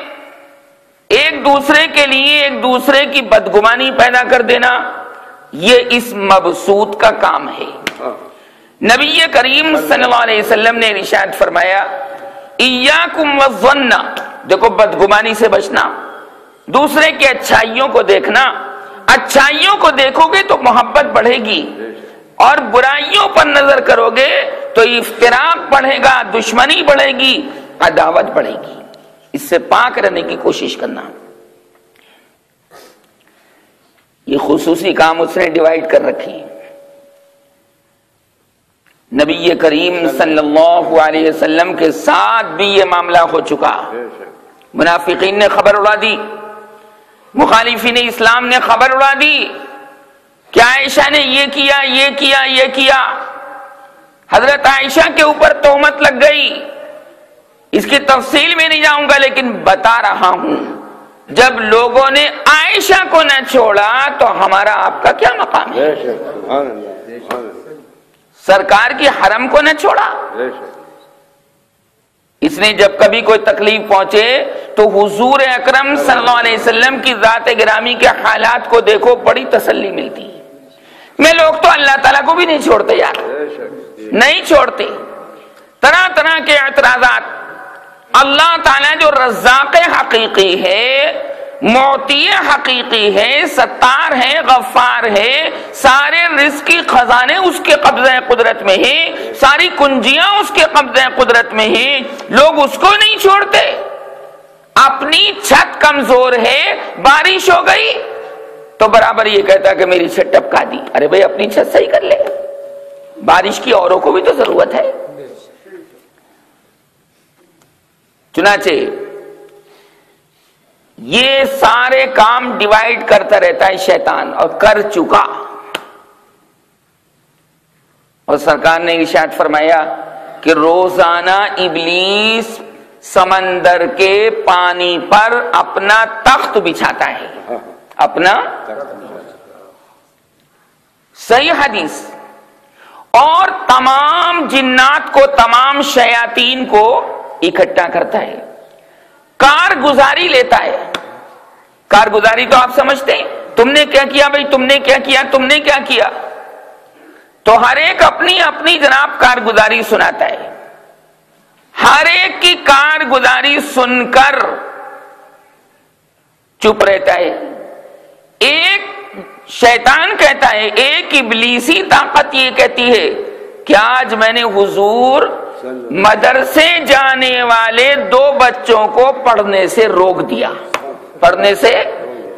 ایک دوسرے کے لیے ایک دوسرے کی بدگمانی پیدا کر دینا، یہ اس مبسوط کا کام ہے۔ نبی کریم صلی اللہ علیہ وسلم نے ارشاد فرمایا ایاکم والظن، دیکھو بدگمانی سے بچنا، دوسرے کی اچھائیوں کو دیکھنا، اچھائیوں کو دیکھو گے تو محبت بڑھے گی، اور برائیوں پر نظر کرو گے تو افتراق بڑھے گا، دشمنی بڑھے گی، عداوت بڑھے گی۔ اس سے پاک رہنے کی کوشش کرنا۔ یہ خصوصی کام اس نے ڈیوائیڈ کر رکھی۔ نبی کریم صلی اللہ علیہ وسلم کے ساتھ بھی یہ معاملہ ہو چکا۔ منافقین نے خبر اڑا دی، مخالفین اسلام نے خبر اڑا دی کہ عائشہ نے یہ کیا، یہ کیا، یہ کیا۔ حضرت عائشہ کے اوپر تہمت لگ گئی. اس کی تفصیل میں نہیں جاؤں گا لیکن بتا رہا ہوں جب لوگوں نے عائشہ کو نہ چھوڑا تو ہمارا آپ کا کیا مقام ہے؟ سرکار کی حرم کو نہ چھوڑا. اس نے جب کبھی کوئی تکلیف پہنچے تو حضور اکرم صلی اللہ علیہ وسلم کی ذات گرامی کے حالات کو دیکھو, بڑی تسلی ملتی. میں لوگ تو اللہ تعالیٰ کو بھی نہیں چھوڑتے یار, نہیں چھوڑتے. طرح طرح کے اعتراضات. اللہ تعالیٰ جو رزاق حقیقی ہے, معطی حقیقی ہے, ستار ہے, غفار ہے, سارے رزق کی خزانے اس کے قبضہ قدرت میں ہیں, ساری کنجیاں اس کے قبضہ قدرت میں ہیں, لوگ اس کو نہیں چھوڑتے. اپنی چھت کمزور ہے, بارش ہو گئی تو برابر یہ کہتا کہ میری چھت ٹپکا دی. ارے بھائی اپنی چھت صحیح کر لے, بارش کی اوروں کو بھی تو ضرورت ہے. چنانچہ یہ سارے کام ڈیوائیڈ کرتا رہتا ہے شیطان, اور کر چکا. اور سرکار نے ارشاد فرمایا کہ روزانہ ابلیس سمندر کے پانی پر اپنا تخت بچھاتا ہے, اپنا صحیح حدیث. اور تمام جنات کو, تمام شیاطین کو اکٹھا کرتا ہے, کارگزاری لیتا ہے. کارگزاری تو آپ سمجھتے ہیں, تم نے کیا کیا بھائی, تم نے کیا کیا, تم نے کیا کیا. تو ہر ایک اپنی اپنی جناب کارگزاری سناتا ہے. ہر ایک کی کارگزاری سن کر چپ رہتا ہے. ایک شیطان کہتا ہے, ایک ابلیسی طاقت یہ کہتی ہے کہ آج میں نے حضور مدرسے جانے والے 2 بچوں کو پڑھنے سے روک دیا. پڑھنے سے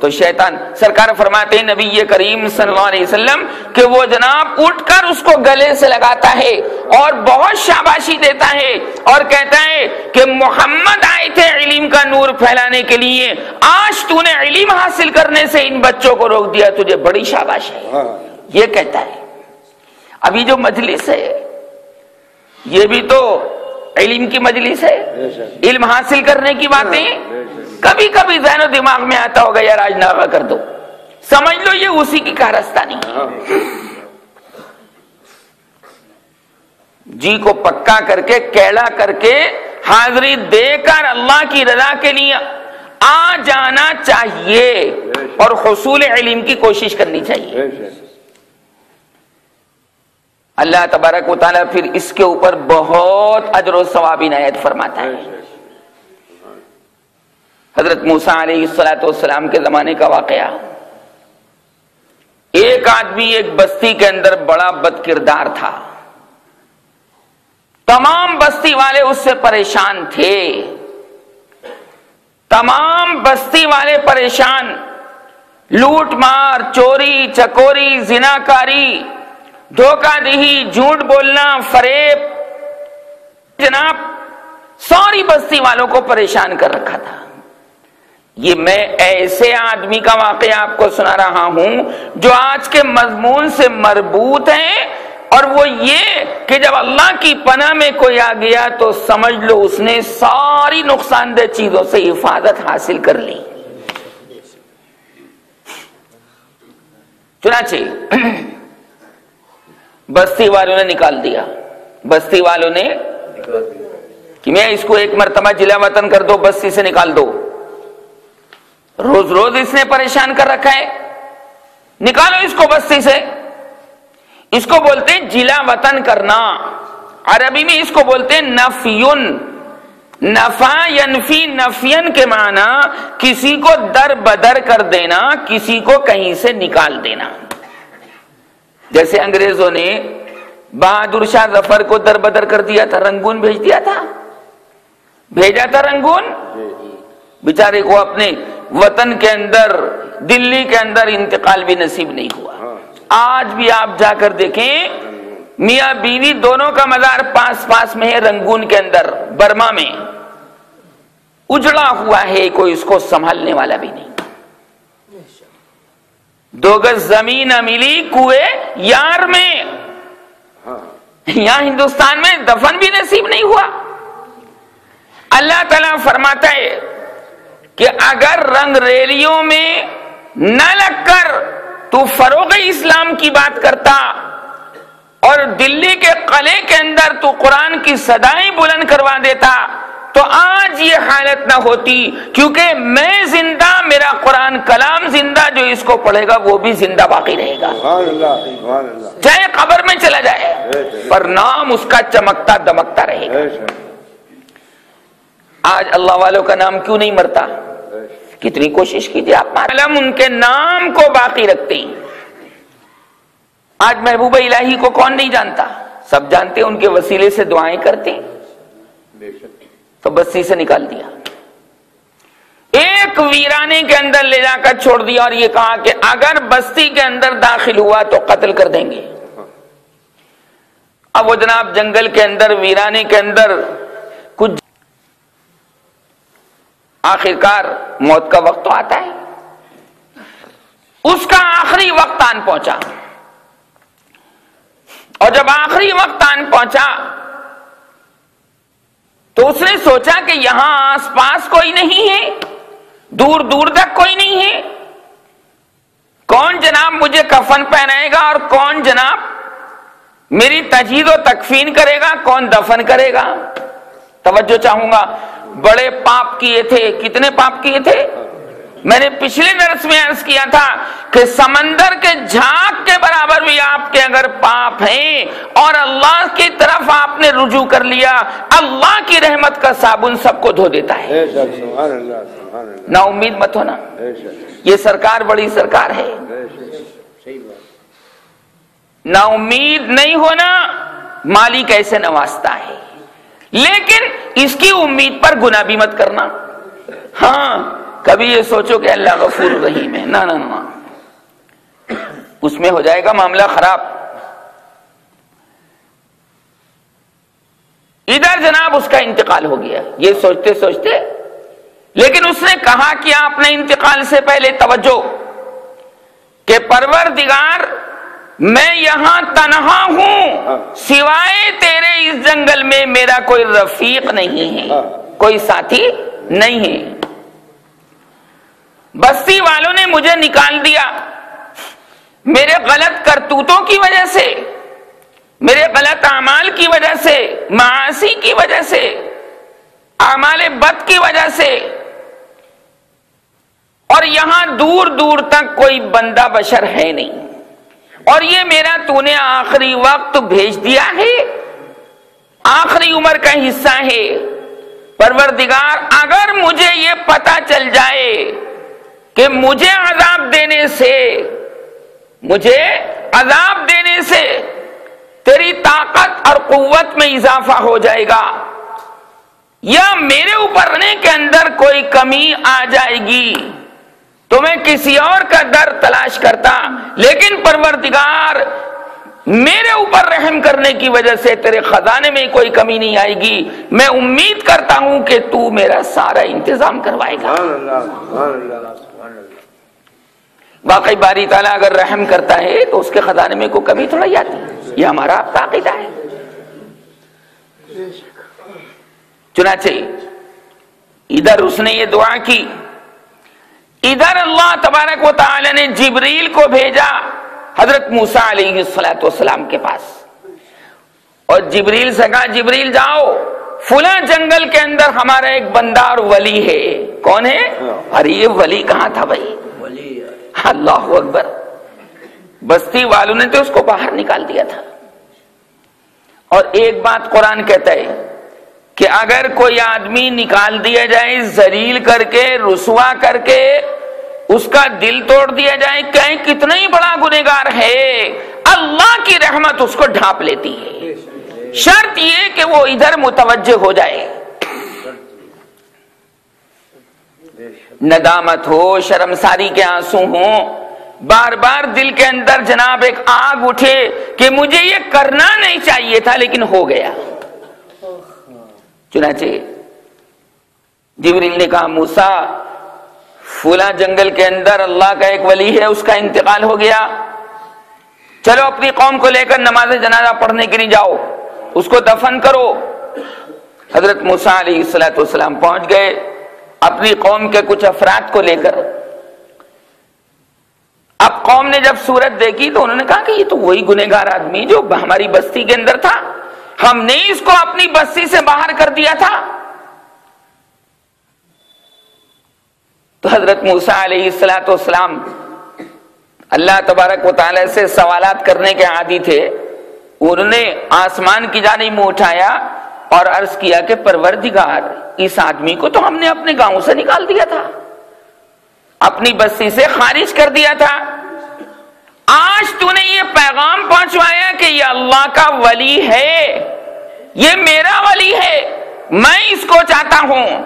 تو شیطان, سرکار فرماتے ہیں نبی کریم صلی اللہ علیہ وسلم کہ وہ جناب اٹھ کر اس کو گلے سے لگاتا ہے اور بہت شاباشی دیتا ہے اور کہتا ہے کہ محمد آئے تھے علم کا نور پھیلانے کے لیے, آج تو نے علم حاصل کرنے سے ان بچوں کو روک دیا, تجھے بڑی شاباش ہے. یہ کہتا ہے. ابھی جو مجلس ہے یہ بھی تو علم کی مجلس ہے, علم حاصل کرنے کی باتیں. کبھی کبھی ذہن و دماغ میں آتا ہوگا یار آج ناغہ کر دو, سمجھ لو یہ اسی کی کارستانی ہے. جی کو پکا کر کے, کیڑا کر کے, حاضری دے کر اللہ کی رضا کے لیے آ جانا چاہیے اور حصول علم کی کوشش کرنی چاہیے. اللہ تبارک و تعالیٰ پھر اس کے اوپر بہت اجر و ثواب عنایت فرماتا ہے. حضرت موسیٰ علیہ السلام کے زمانے کا واقعہ. ایک آدمی ایک بستی کے اندر بڑا بد کردار تھا, تمام بستی والے اس سے پریشان تھے, تمام بستی والے پریشان. لوٹ مار, چوری چکوری, زناکاری, دھوکہ دہی, جھوٹ بولنا, فریب, جناب ساری بستی والوں کو پریشان کر رکھا تھا. یہ میں ایسے آدمی کا واقعہ آپ کو سنا رہا ہوں جو آج کے مضمون سے مربوط ہے, اور وہ یہ کہ جب اللہ کی پناہ میں کوئی آ گیا تو سمجھ لو اس نے ساری نقصان دہ چیزوں سے حفاظت حاصل کر لی. چنانچہ بستی والوں نے نکال دیا, بستی والوں نے کہ میں اس کو ایک مرتبہ جلا وطن کر دو, بستی سے نکال دو. روز روز اس نے پریشان کر رکھا ہے, نکالو اس کو بستی سے. اس کو بولتے ہیں جلا وطن کرنا, عربی میں اس کو بولتے ہیں نفیون. نفا ینفی نفین کے معنی کسی کو در بدر کر دینا, کسی کو کہیں سے نکال دینا. جیسے انگریزوں نے بہادر شاہ ظفر کو در بدر کر دیا تھا, رنگون بھیج دیا تھا, بھیجا تھا رنگون, بیچارے کو اپنے وطن کے اندر, دلی کے اندر انتقال بھی نصیب نہیں ہوا. آج بھی آپ جا کر دیکھیں میاں بیوی دونوں کا مزار پاس پاس میں ہے, رنگون کے اندر, برما میں اجڑا ہوا ہے, کوئی اس کو سنبھالنے والا بھی نہیں. 2 گز زمین ملی کوئے یار میں یہاں ہندوستان میں دفن بھی نصیب نہیں ہوا۔ اللہ تعالیٰ فرماتا ہے کہ اگر رنگ ریلیوں میں نہ لگ کر تو فروغ اسلام کی بات کرتا اور دلی کے قلعے کے اندر تو قرآن کی صدائیں بلند کروا دیتا تو آج یہ حالت نہ ہوتی، کیونکہ میں زندہ، میرا قرآن کلام زندہ، جو اس کو پڑھے گا وہ بھی زندہ باقی رہے گا، چاہے قبر میں چلا جائے، پر نام اس کا چمکتا دمکتا رہے گا۔ آج اللہ والوں کا نام کیوں نہیں مرتا؟ کتنی کوشش کیجیے آپ، معلوم ان کے نام کو باقی رکھتے ہیں۔ آج محبوب الہی کو کون نہیں جانتا؟ سب جانتے ہیں، ان کے وسیلے سے دعائیں کرتے ہیں، تو بستی سے نکال دیا، ایک ویرانے کے اندر لے جا کر چھوڑ دیا اور یہ کہا کہ اگر بستی کے اندر داخل ہوا تو قتل کر دیں گے۔ اب وہ جناب جنگل کے اندر، ویرانے کے اندر کچھ، آخرکار موت کا وقت تو آتا ہے، اس کا آخری وقت آن پہنچا، اور جب آخری وقت آن پہنچا تو اس نے سوچا کہ یہاں آس پاس کوئی نہیں ہے، دور دور تک کوئی نہیں ہے، کون جناب مجھے کفن پہنائے گا اور کون جناب میری تجہیز و تکفین کرے گا، کون دفن کرے گا؟ توجہ چاہوں گا، بڑے پاپ کیے تھے، کتنے پاپ کیے تھے؟ میں نے پچھلے درس میں عرض کیا تھا کہ سمندر کے جھاگ کے برابر بھی آپ کے اگر پاپ ہیں اور اللہ کی طرف آپ نے رجوع کر لیا، اللہ کی رحمت کا صابن سب کو دھو دیتا ہے۔ نا امید مت ہونا، یہ سرکار بڑی سرکار ہے، نا امید نہیں ہونا، مالک ایسے نوازتا ہے، لیکن اس کی امید پر گناہ بھی مت کرنا۔ ہاں کبھی یہ سوچو کہ اللہ غفور رحیم ہے، نہ نہ نہ، اس میں ہو جائے گا معاملہ خراب۔ ادھر جناب اس کا انتقال ہو گیا، یہ سوچتے سوچتے، لیکن اس نے کہا کہ آپ نے انتقال سے پہلے توجہ کہ پروردگار میں یہاں تنہا ہوں، سوائے تیرے اس جنگل میں میرا کوئی رفیق نہیں ہے، کوئی ساتھی نہیں ہے، بستی والوں نے مجھے نکال دیا میرے غلط کرتوتوں کی وجہ سے، میرے غلط اعمال کی وجہ سے، معاصی کی وجہ سے، اعمال بد کی وجہ سے، اور یہاں دور دور تک کوئی بندہ بشر ہے نہیں، اور یہ میرا تو نے آخری وقت بھیج دیا ہے، آخری عمر کا حصہ ہے۔ پروردگار اگر مجھے یہ پتہ چل جائے کہ مجھے عذاب دینے سے تیری طاقت اور قوت میں اضافہ ہو جائے گا، یا میرے اوپر رہنے کے اندر کوئی کمی آ جائے گی، تو میں کسی اور کا در تلاش کرتا، لیکن پروردگار میرے اوپر رحم کرنے کی وجہ سے تیرے خزانے میں کوئی کمی نہیں آئے گی، میں امید کرتا ہوں کہ تو میرا سارا انتظام کروائے گا۔ واقعی باری تعالیٰ اگر رحم کرتا ہے تو اس کے خزانے میں کوئی کمی تھوڑا ہی آتی، یہ ہمارا آپ کا عقیدہ ہے۔ چنانچہ ادھر اس نے یہ دعا کی، ادھر اللہ تبارک و تعالی نے جبریل کو بھیجا حضرت موسیٰ علیہ السلام کے پاس، اور جبریل سے کہا جبریل جاؤ، فلاں جنگل کے اندر ہمارا ایک بندہ اور ولی ہے۔ کون ہے؟ ارے یہ ولی کہاں تھا بھائی؟ اللہ اکبر، بستی والوں نے تو اس کو باہر نکال دیا تھا۔ اور ایک بات قرآن کہتا ہے کہ اگر کوئی آدمی نکال دیا جائے ذلیل کر کے، رسوا کر کے، اس کا دل توڑ دیا جائے، کہیں کتنا ہی بڑا گنہگار ہے، اللہ کی رحمت اس کو ڈھانپ لیتی ہے، شرط یہ کہ وہ ادھر متوجہ ہو جائے، ندامت ہو، شرمساری کے آنسو ہوں، بار بار دل کے اندر جناب ایک آگ اٹھے کہ مجھے یہ کرنا نہیں چاہیے تھا لیکن ہو گیا۔ چنانچہ جبریل نے کہا موسیٰ فلاں جنگل کے اندر اللہ کا ایک ولی ہے، اس کا انتقال ہو گیا، چلو اپنی قوم کو لے کر نماز جنازہ پڑھنے کے لیے جاؤ۔ اس کو دفن کرو۔ حضرت موسیٰ علیہ السلام پہنچ گئے اپنی قوم کے کچھ افراد کو لے کر۔ اب قوم نے جب صورت دیکھی تو انہوں نے کہا کہ یہ تو وہی گنہگار آدمی جو ہماری بستی کے اندر تھا، ہم نے اس کو اپنی بستی سے باہر کر دیا تھا۔ تو حضرت موسیٰ علیہ السلام اللہ تبارک و تعالی سے سوالات کرنے کے عادی تھے، انہوں نے آسمان کی جانب منہ اٹھایا اور عرض کیا کہ پروردگار، اس آدمی کو تو ہم نے اپنے گاؤں سے نکال دیا تھا، اپنی بستی سے خارج کر دیا تھا، آج تو نے یہ پیغام پہنچوایا کہ یہ اللہ کا ولی ہے، یہ میرا ولی ہے، میں اس کو چاہتا ہوں،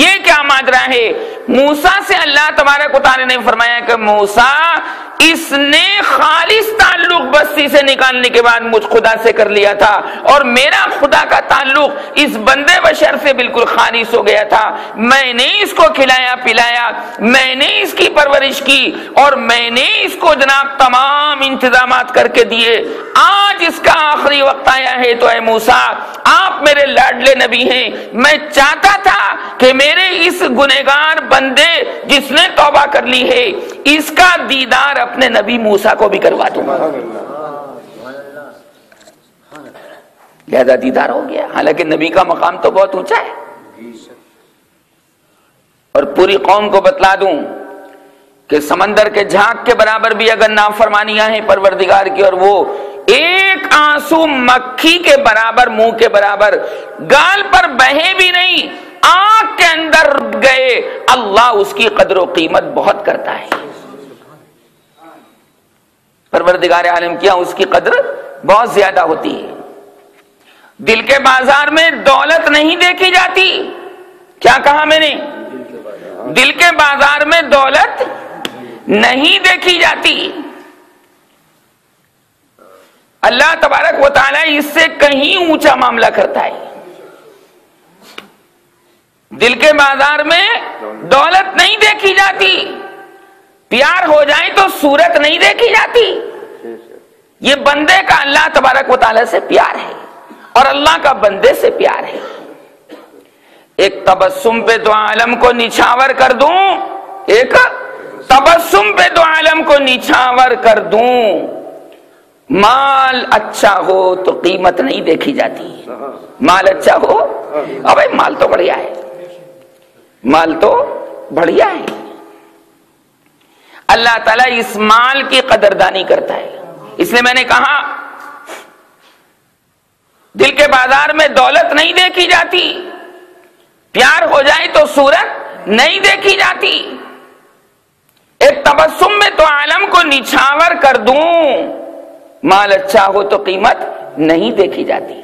یہ کیا ماجرا ہے؟ موسیٰ سے اللہ تبارک و تعالی نے فرمایا کہ موسیٰ، اس نے خالص تعلق بستی سے نکالنے کے بعد مجھ خدا سے کر لیا تھا، اور میرا خدا کا تعلق اس بندے بشر سے بالکل خالص ہو گیا تھا۔ میں نے اس کو کھلایا پلایا، میں نے اس کی پرورش کی، اور میں نے اس کو جناب تمام انتظامات کر کے دیے۔ آج اس کا آخری وقت آیا ہے تو اے موسیٰ، آپ میرے لاڈلے نبی ہیں، میں چاہتا تھا کہ میرے اس گنہگار بندے جس نے توبہ کر لی ہے، اس کا دیدار اپنے نبی موسیٰ کو بھی کروا دوں۔ لہذا دیدار ہو گیا، حالانکہ نبی کا مقام تو بہت اونچا ہے۔ اور پوری قوم کو بتلا دوں کہ سمندر کے جھاگ کے برابر بھی اگر نافرمانیاں ہیں پروردگار کی، اور وہ ایک آنسو مکھی کے برابر، منہ کے برابر، گال پر بہے بھی نہیں، آنکھ کے اندر گئے، اللہ اس کی قدر و قیمت بہت کرتا ہے۔ پروردگار عالم کیا اس کی قدر بہت زیادہ ہوتی ہے۔ دل کے بازار میں دولت نہیں دیکھی جاتی، کیا کہا میں نے؟ دل کے بازار میں دولت نہیں دیکھی جاتی۔ اللہ تبارک و تعالی اس سے کہیں اونچا معاملہ کرتا ہے۔ دل کے بازار میں دولت نہیں دیکھی جاتی، پیار ہو جائے تو صورت نہیں دیکھی جاتی۔ یہ بندے کا اللہ تبارک و تعالی سے پیار ہے، اور اللہ کا بندے سے پیار ہے۔ ایک تبسم پہ دو عالم کو نچھاور کر دوں، ایک تبسم پہ دو عالم کو نچھاور کر دوں۔ مال اچھا ہو تو قیمت نہیں دیکھی جاتی، مال اچھا ہو، اب مال تو بڑھیا ہے، مال تو بڑھیا ہے۔ اللہ تعالیٰ اس مال کی قدردانی کرتا ہے۔ اس لیے میں نے کہا دل کے بازار میں دولت نہیں دیکھی جاتی، پیار ہو جائے تو صورت نہیں دیکھی جاتی۔ ایک تبسم میں تو عالم کو نچھاور کر دوں، مال اچھا ہو تو قیمت نہیں دیکھی جاتی۔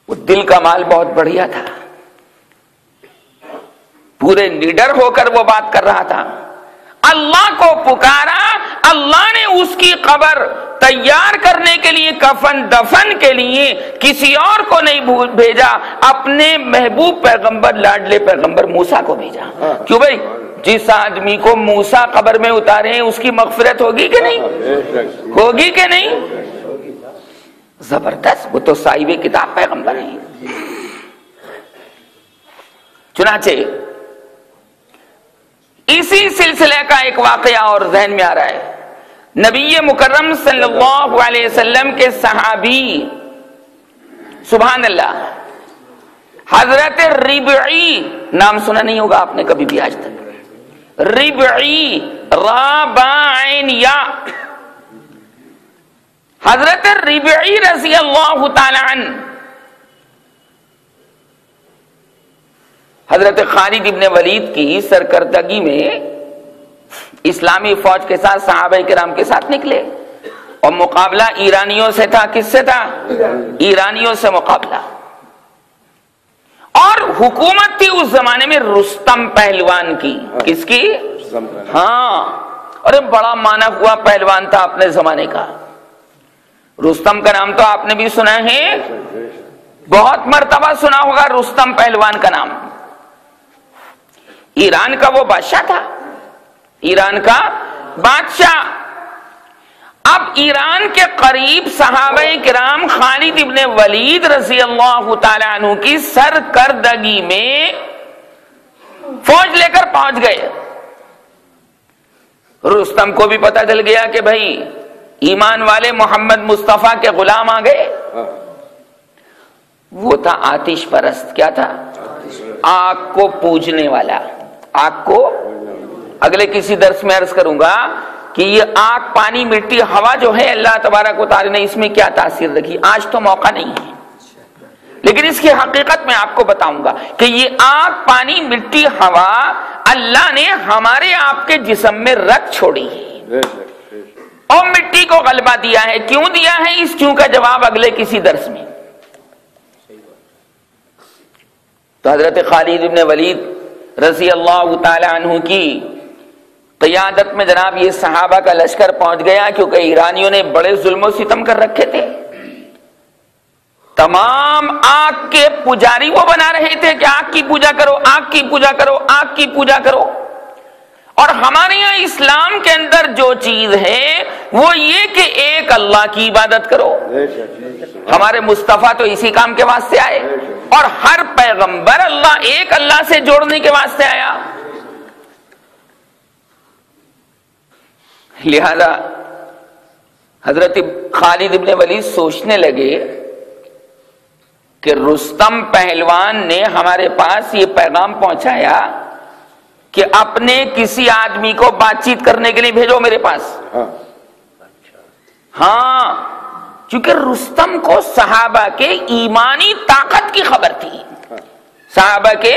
وہ دل کا مال بہت بڑھیا تھا، پورے نڈر ہو کر وہ بات کر رہا تھا۔ اللہ کو پکارا، اللہ نے اس کی قبر تیار کرنے کے لیے، کفن دفن کے لیے کسی اور کو نہیں بھیجا، اپنے محبوب پیغمبر، لاڈلے پیغمبر موسیٰ کو بھیجا۔ کیوں بھائی؟ جس آدمی کو موسیٰ قبر میں اتارے ہیں اس کی مغفرت ہوگی کہ نہیں؟ ہوگی کہ نہیں؟ زبردست، وہ تو صاحب کتاب پیغمبر ہیں۔ چنانچہ اسی سلسلے کا ایک واقعہ اور ذہن میں آ رہا ہے۔ نبی مکرم صلی اللہ علیہ وسلم کے صحابی، سبحان اللہ، حضرت ربعی، نام سنا نہیں ہوگا آپ نے کبھی بھی آج تک، ربعی، را با عین یا، حضرت ربعی رضی اللہ تعالی عنہ حضرت خالد ابن ولید کی سرکردگی میں اسلامی فوج کے ساتھ صحابہ کرام کے ساتھ نکلے، اور مقابلہ ایرانیوں سے تھا۔ کس سے تھا؟ ایرانیوں سے مقابلہ۔ اور حکومت تھی اس زمانے میں رستم پہلوان کی۔ کس کی؟ ہاں، اور بڑا مانا ہوا پہلوان تھا اپنے زمانے کا۔ رستم کا نام تو آپ نے بھی سنا ہے، بہت مرتبہ سنا ہوگا رستم پہلوان کا نام۔ ایران کا وہ بادشاہ تھا، ایران کا بادشاہ۔ اب ایران کے قریب صحابہ کرام خالد ابن ولید رضی اللہ تعالی عنہ کی سرکردگی میں فوج لے کر پہنچ گئے. رستم کو بھی پتہ چل گیا کہ بھائی ایمان والے محمد مصطفیٰ کے غلام آ گئے. وہ تھا آتش پرست. کیا تھا؟ آگ کو پوجنے والا. آگ کو اگلے کسی درس میں عرض کروں گا کہ یہ آگ، پانی، مٹی، ہوا جو ہے اللہ تبارک و تعالی نے اس میں کیا تاثیر رکھی. آج تو موقع نہیں ہے، لیکن اس کی حقیقت میں آپ کو بتاؤں گا کہ یہ آگ، پانی، مٹی، ہوا اللہ نے ہمارے آپ کے جسم میں رکھ چھوڑی ہے اور مٹی کو غلبہ دیا ہے. کیوں دیا ہے؟ اس کیوں کا جواب اگلے کسی درس میں. تو حضرت خالد ابن ولید رضی اللہ تعالی عنہ کی قیادت میں جناب یہ صحابہ کا لشکر پہنچ گیا، کیونکہ ایرانیوں نے بڑے ظلم و ستم کر رکھے تھے. تمام آگ کے پجاری وہ بنا رہے تھے کہ آگ کی پوجا کرو، آگ کی پوجا کرو، آگ کی پوجا کرو. اور ہمارے یہاں اسلام کے اندر جو چیز ہے وہ یہ کہ ایک اللہ کی عبادت کرو. ہمارے مصطفیٰ تو اسی کام کے واسطے آئے، اور ہر پیغمبر ایک اللہ سے جوڑنے کے واسطے آیا. لہذا حضرت خالد ابن ولید سوچنے لگے کہ رستم پہلوان نے ہمارے پاس یہ پیغام پہنچایا کہ اپنے کسی آدمی کو بات چیت کرنے کے لیے بھیجو میرے پاس. ہاں، چونکہ رستم کو صحابہ کے ایمانی طاقت کی خبر تھی. صحابہ کے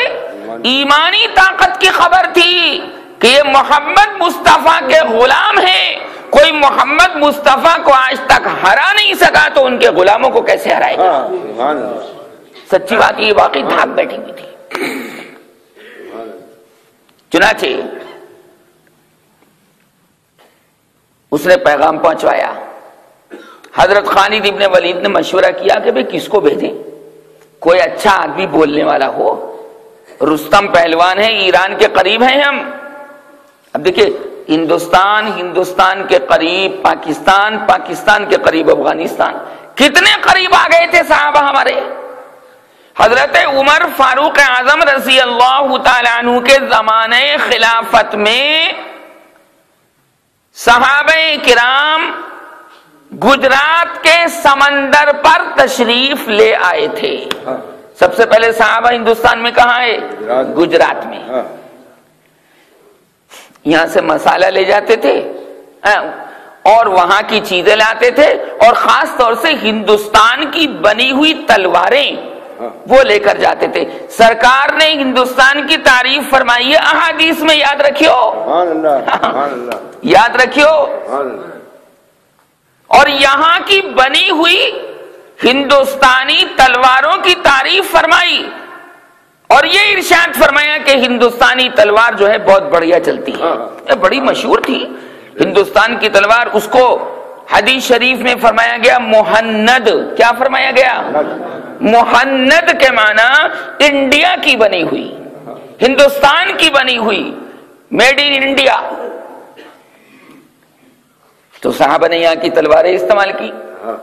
ایمانی طاقت کی خبر تھی کہ یہ محمد مصطفیٰ کے غلام ہیں. کوئی محمد مصطفیٰ کو آج تک ہرا نہیں سکا تو ان کے غلاموں کو کیسے ہرائے گا. سچی بات یہ واقعی دھاک بیٹھی ہوئی تھی. چنانچہ اس نے پیغام پہنچوایا. حضرت خالد ابن ولید نے مشورہ کیا کہ بھئی کس کو بھیجیں، کوئی اچھا آدمی بولنے والا ہو. رستم پہلوان ہے، ایران کے قریب ہیں ہم. اب دیکھیں، ہندوستان کے قریب پاکستان، پاکستان کے قریب افغانستان، کتنے قریب آ گئے تھے صحابہ ہمارے. حضرت عمر فاروق اعظم رضی اللہ تعالی عنہ کے زمانے خلافت میں صحابہ کرام گجرات کے سمندر پر تشریف لے آئے تھے. سب سے پہلے صحابہ ہندوستان میں کہاں آئے؟ گجرات میں. یہاں سے مسالہ لے جاتے تھے اور وہاں کی چیزیں لاتے تھے، اور خاص طور سے ہندوستان کی بنی ہوئی تلواریں وہ لے کر جاتے تھے. سرکار نے ہندوستان کی تعریف فرمائی ہے احادیث میں، یاد رکھیو، یاد رکھیو. اور یہاں کی بنی ہوئی ہندوستانی تلواروں کی تعریف فرمائی، اور یہ ارشاد فرمایا کہ ہندوستانی تلوار جو ہے بہت بڑھیا چلتی ہے. یہ بڑی مشہور تھی ہندوستان کی تلوار. اس کو حدیث شریف میں فرمایا گیا مہند. کیا فرمایا گیا؟ مہند کے معنی انڈیا کی بنی ہوئی، ہندوستان کی بنی ہوئی، میڈ ان انڈیا. تو صحابہ نے یہاں کی تلواریں استعمال کی.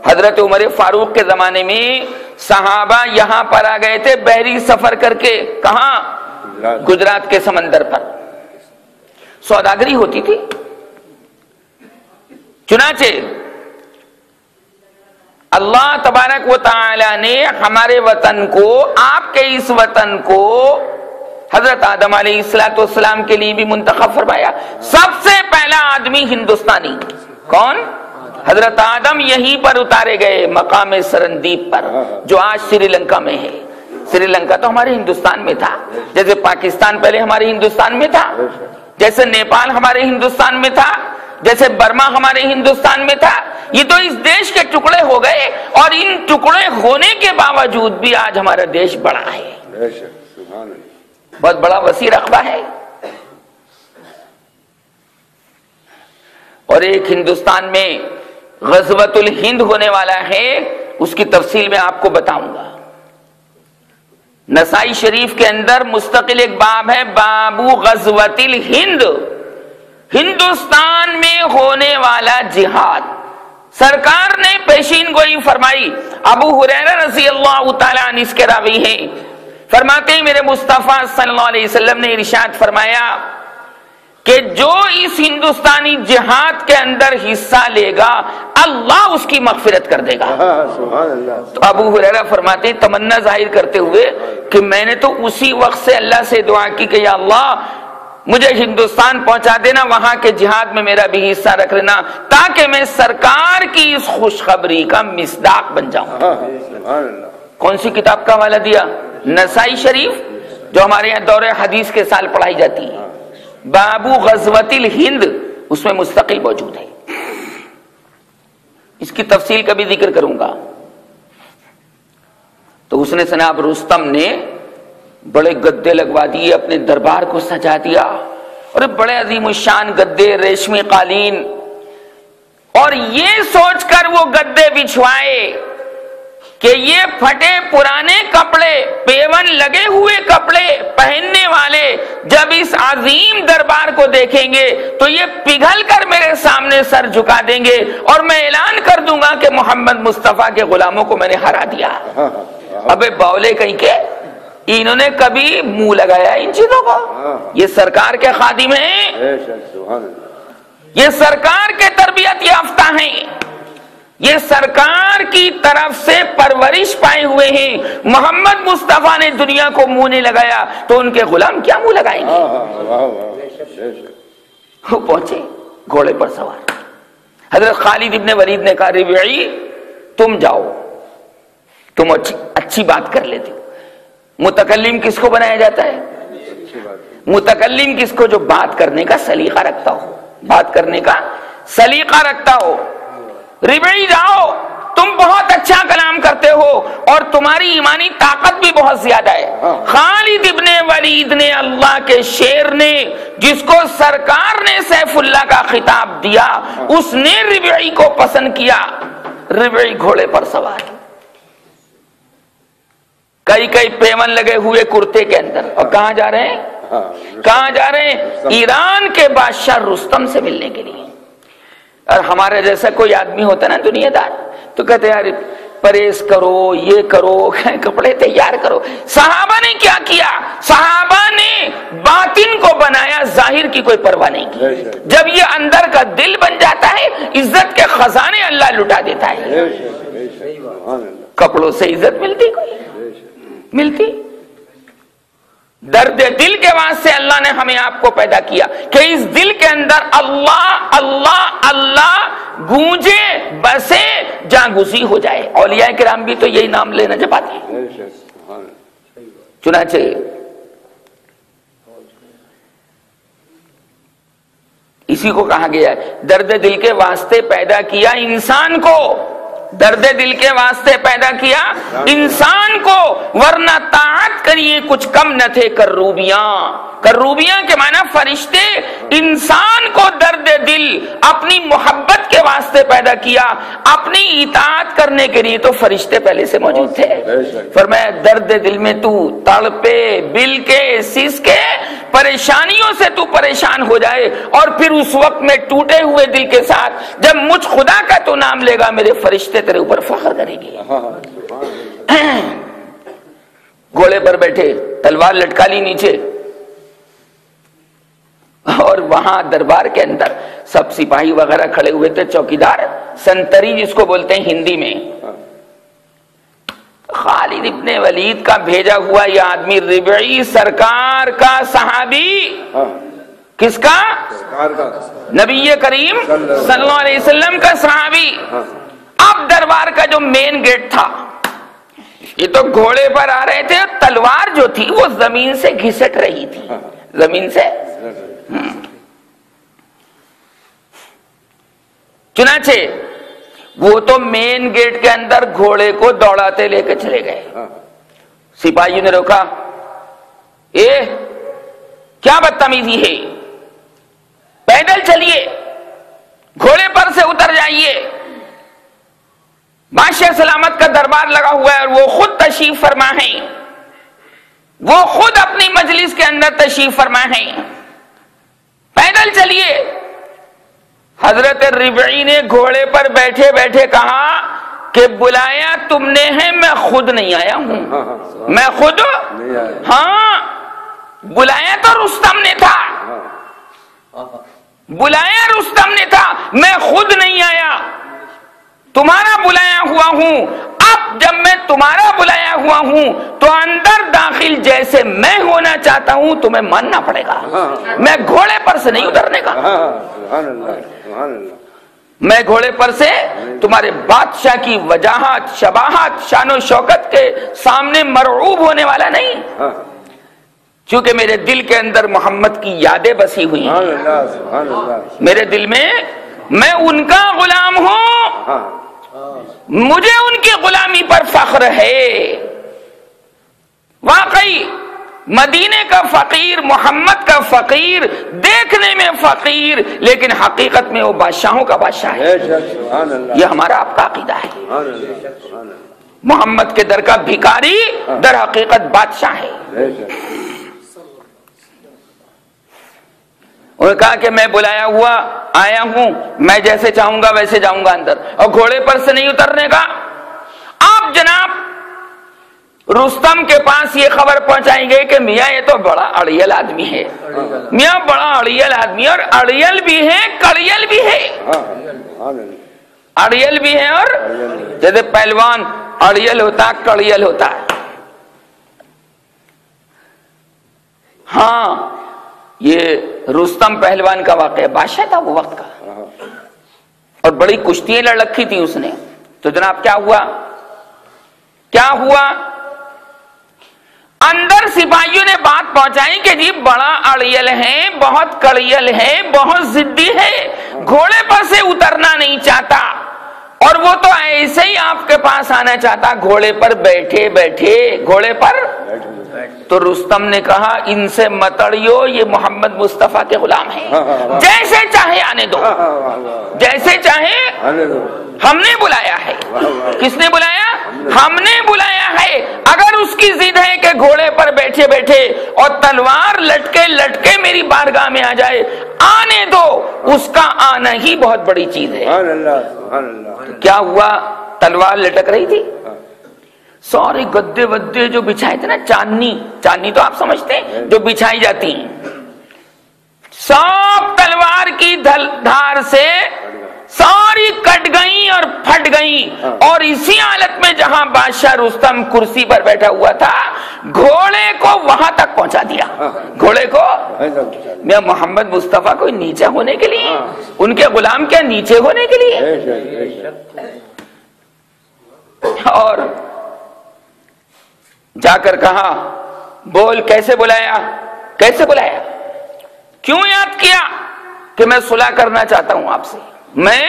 حضرت عمر فاروق کے زمانے میں صحابہ یہاں پر آ گئے تھے بحری سفر کر کے. کہاں؟ گجرات کے سمندر پر. سوداگری ہوتی تھی. چنانچہ اللہ تبارک و تعالی نے ہمارے وطن کو، آپ کے اس وطن کو حضرت آدم علیہ السلام کے لیے بھی منتخب فرمایا. سب سے پہلا آدمی ہندوستانی کون؟ حضرت آدم یہیں پر اتارے گئے مقام سرندیپ پر، جو آج سری لنکا میں ہے. سری لنکا تو ہمارے ہندوستان میں تھا، جیسے پاکستان پہلے ہمارے ہندوستان میں تھا، جیسے نیپال ہمارے ہندوستان میں تھا، جیسے برما ہمارے ہندوستان میں تھا. یہ تو اس دیش کے ٹکڑے ہو گئے، اور ان ٹکڑے ہونے کے باوجود بھی آج ہمارا دیش بڑا ہے، بہت بڑا وسیع رقبہ ہے. اور ایک ہندوستان میں غزوۃ الہند ہونے والا ہے، اس کی تفصیل میں آپ کو بتاؤں گا. نسائی شریف کے اندر مستقل ایک باب ہے، بابو غزوۃ الہند، ہندوستان میں ہونے والا جہاد. سرکار نے پیشین گوئی فرمائی. ابو ہریرہ رضی اللہ تعالیٰ عنہ اس کے راوی ہیں، فرماتے ہیں میرے مصطفیٰ صلی اللہ علیہ وسلم نے ارشاد فرمایا کہ جو اس ہندوستانی جہاد کے اندر حصہ لے گا اللہ اس کی مغفرت کر دے گا. تو ابو ہریرہ فرماتے ہیں تمنا ظاہر کرتے ہوئے کہ میں نے تو اسی وقت سے اللہ سے دعا کی کہ یا اللہ مجھے ہندوستان پہنچا دینا، وہاں کے جہاد میں میرا بھی حصہ رکھ لینا تاکہ میں سرکار کی اس خوشخبری کا مصداق بن جاؤں. کون سی کتاب کا حوالہ دیا؟ نسائی شریف، جو ہمارے یہاں دور حدیث کے سال پڑھائی جاتی ہے، بابو غزوۃ الہند، اس میں مستقل موجود ہے. اس کی تفصیل کا بھی ذکر کروں گا. تو اس نے جناب رستم نے بڑے گدے لگوا دیے، اپنے دربار کو سجا دیا، اور بڑے عظیم الشان گدے، ریشمی قالین، اور یہ سوچ کر وہ گدے بچھوائے کہ یہ پھٹے پرانے کپڑے، پیون لگے ہوئے کپڑے پہننے والے جب اس عظیم دربار کو دیکھیں گے تو یہ پگھل کر میرے سامنے سر جھکا دیں گے اور میں اعلان کر دوں گا کہ محمد مصطفیٰ کے غلاموں کو میں نے ہرا دیا. ابے باولے کہیں کے انہوں نے کبھی منہ لگایا ان چیزوں کو؟ یہ سرکار کے خادم ہیں، یہ سرکار کے تربیت یافتہ ہیں، یہ سرکار کی طرف سے پرورش پائے ہوئے ہیں. محمد مصطفیٰ نے دنیا کو منہ نہیں لگایا تو ان کے غلام کیا منہ لگائیں گے؟ وہ پہنچے گھوڑے پر سوار. حضرت خالد ابن ولید نے کہا ربعی تم جاؤ، تم اچھی بات کر لیتے ہو. متکلم کس کو بنایا جاتا ہے؟ متکلم کس کو؟ جو بات کرنے کا سلیقہ رکھتا ہو، بات کرنے کا سلیقہ رکھتا ہو. ربعی جاؤ، تم بہت اچھا کلام کرتے ہو اور تمہاری ایمانی طاقت بھی بہت زیادہ ہے. خالد ابن ولید نے، اللہ کے شیر نے، جس کو سرکار نے سیف اللہ کا خطاب دیا، اس نے ربعی کو پسند کیا. ربعی گھوڑے پر سوار، کئی پیون لگے ہوئے کرتے کے اندر، اور کہاں جا رہے ہیں؟ کہاں جا رہے ہیں؟ ایران کے بادشاہ رستم سے ملنے کے لیے. اور ہمارے جیسا کوئی آدمی ہوتا نا دنیا دار تو کہتے یار پرہیز کرو، یہ کرو، کپڑے تیار کرو. صحابہ نے کیا کیا؟ صحابہ نے باطن کو بنایا، ظاہر کی کوئی پرواہ نہیں کی. جب یہ اندر کا دل بن جاتا ہے عزت کے خزانے اللہ لٹا دیتا ہے. کپڑوں سے عزت ملتی کوئی؟ ملتی؟ درد دل کے واسطے اللہ نے ہمیں آپ کو پیدا کیا کہ اس دل کے اندر اللہ اللہ اللہ گونجے، بسے، جاگوزی ہو جائے. اولیاء کرام بھی تو یہی نام لینا چاہتے ہیں. چنانچہ اسی کو کہا گیا ہے درد دل کے واسطے پیدا کیا انسان کو، درد دل کے واسطے پیدا کیا انسان کو، ورنہ طاعت کریے کچھ کم نہ تھے کروبیاں. کروبیاں کے معنی فرشتے. انسان کو درد دل اپنی محبت کے واسطے پیدا کیا، اپنی اطاعت کرنے کے لیے تو فرشتے پہلے سے موجود تھے. فرمایا درد دل میں تو تڑپے، بل کے، سس کے، پریشانیوں سے تو پریشان ہو جائے، اور پھر اس وقت میں ٹوٹے ہوئے دل کے ساتھ جب مجھ خدا کا تو نام لے گا میرے فرشتے تیرے اوپر فخر کریں گے. گھوڑے پر بیٹھے، تلوار لٹکا لی نیچے، اور وہاں دربار کے اندر سب سپاہی وغیرہ کھڑے ہوئے تھے، چوکیدار، سنتری جس کو بولتے ہیں ہندی میں. خالد ابن ولید کا بھیجا ہوا یہ آدمی ربعی سرکار کا صحابی. کس کا؟ نبی کریم صلی اللہ علیہ وسلم کا صحابی. اب دربار کا جو مین گیٹ تھا، یہ تو گھوڑے پر آ رہے تھے، تلوار جو تھی وہ زمین سے گھسٹ رہی تھی، زمین سے. چنانچہ وہ تو مین گیٹ کے اندر گھوڑے کو دوڑاتے لے کے چلے گئے. سپاہیوں نے روکا، کیا بدتمیزی ہے، پیدل چلیے، گھوڑے پر سے اتر جائیے. بادشاہ سلامت کا دربار لگا ہوا ہے اور وہ خود تشریف فرما ہیں، وہ خود اپنی مجلس کے اندر تشریف فرما ہیں. پیدل چلیے. حضرت ربعی نے گھوڑے پر بیٹھے بیٹھے کہا کہ بلایا تم نے ہے، میں خود نہیں آیا ہوں، میں خود، ہاں بلایا تو رستم نے تھا، بلایا رستم نے تھا، میں خود نہیں آیا، تمہارا بلایا ہوا ہوں۔ اب جب میں تمہارا بلایا ہوا ہوں تو اندر داخل جیسے میں ہونا چاہتا ہوں تمہیں ماننا پڑے گا، میں گھوڑے پر سے نہیں اترنے کا، میں گھوڑے پر سے تمہارے بادشاہ کی وجاہت، شباہت، شان و شوکت کے سامنے مرعوب ہونے والا نہیں، چونکہ میرے دل کے اندر محمد کی یادیں بسی ہوئی ہیں، میرے دل میں ان کا غلام ہوں، مجھے ان کی غلامی پر فخر ہے۔ واقعی مدینے کا فقیر، محمد کا فقیر، دیکھنے میں فقیر لیکن حقیقت میں وہ بادشاہوں کا بادشاہ ہے، یہ ہمارا آپ کا عقیدہ ہے۔ محمد کے در کا بھکاری در حقیقت بادشاہ ہے۔ انہوں نے کہا کہ میں بلایا ہوا آیا ہوں، میں جیسے چاہوں گا ویسے جاؤں گا اندر، اور گھوڑے پر سے نہیں اترنے کا۔ آپ جناب رستم کے پاس یہ خبر پہنچائیں گے کہ میاں یہ تو بڑا اڑیل آدمی ہے، میاں بڑا اڑیل آدمی، اور اڑیل بھی ہے کڑیل بھی ہے، اڑیل بھی ہے، اور جیسے پہلوان اڑیل ہوتا کڑیل ہوتا ہے۔ ہاں یہ رستم پہلوان کا واقعہ، بادشاہ تھا وہ وقت کا، اور بڑی کشتیاں لڑ رکھی تھی اس نے۔ تو جناب کیا ہوا، کیا ہوا، اندر سپاہیوں نے بات پہنچائی کہ جی بڑا اڑیل ہے، بہت کڑیل ہے، بہت ضدی ہے، گھوڑے پر سے اترنا نہیں چاہتا، اور وہ تو ایسے ہی آپ کے پاس آنا چاہتا گھوڑے پر بیٹھے بیٹھے، گھوڑے پر۔ تو رستم نے کہا ان سے مت اڑیو، یہ محمد مصطفیٰ کے غلام ہیں، جیسے چاہے آنے دو، جیسے چاہے، ہم نے بلایا ہے۔ کس نے بلایا؟ ہم نے بلایا ہے۔ اگر اس کی ضد ہے کہ گھوڑے پر بیٹھے بیٹھے اور تلوار لٹکے لٹکے میری بارگاہ میں آ جائے، آنے دو، اس کا آنا ہی بہت بڑی چیز ہے۔ کیا ہوا، تلوار لٹک رہی تھی، سارے گدے ودے جو بچھائے تھے نا، چاندنی تو آپ سمجھتے ہیں جو بچھائی جاتی ہیں، سب تلوار کی دھار سے ساری کٹ گئیں اور پھٹ گئیں، اور اسی حالت میں جہاں بادشاہ رستم کرسی پر بیٹھا ہوا تھا، گھوڑے کو وہاں تک پہنچا دیا، گھوڑے کو۔ میں محمد مصطفیٰ کو نیچے ہونے کے لیے، ان کے غلام کیا نیچے ہونے کے لیے؟ اور جا کر کہا بول کیسے بلایا، کیسے بلایا، کیوں یاد کیا؟ کہ میں صلح کرنا چاہتا ہوں آپ سے، میں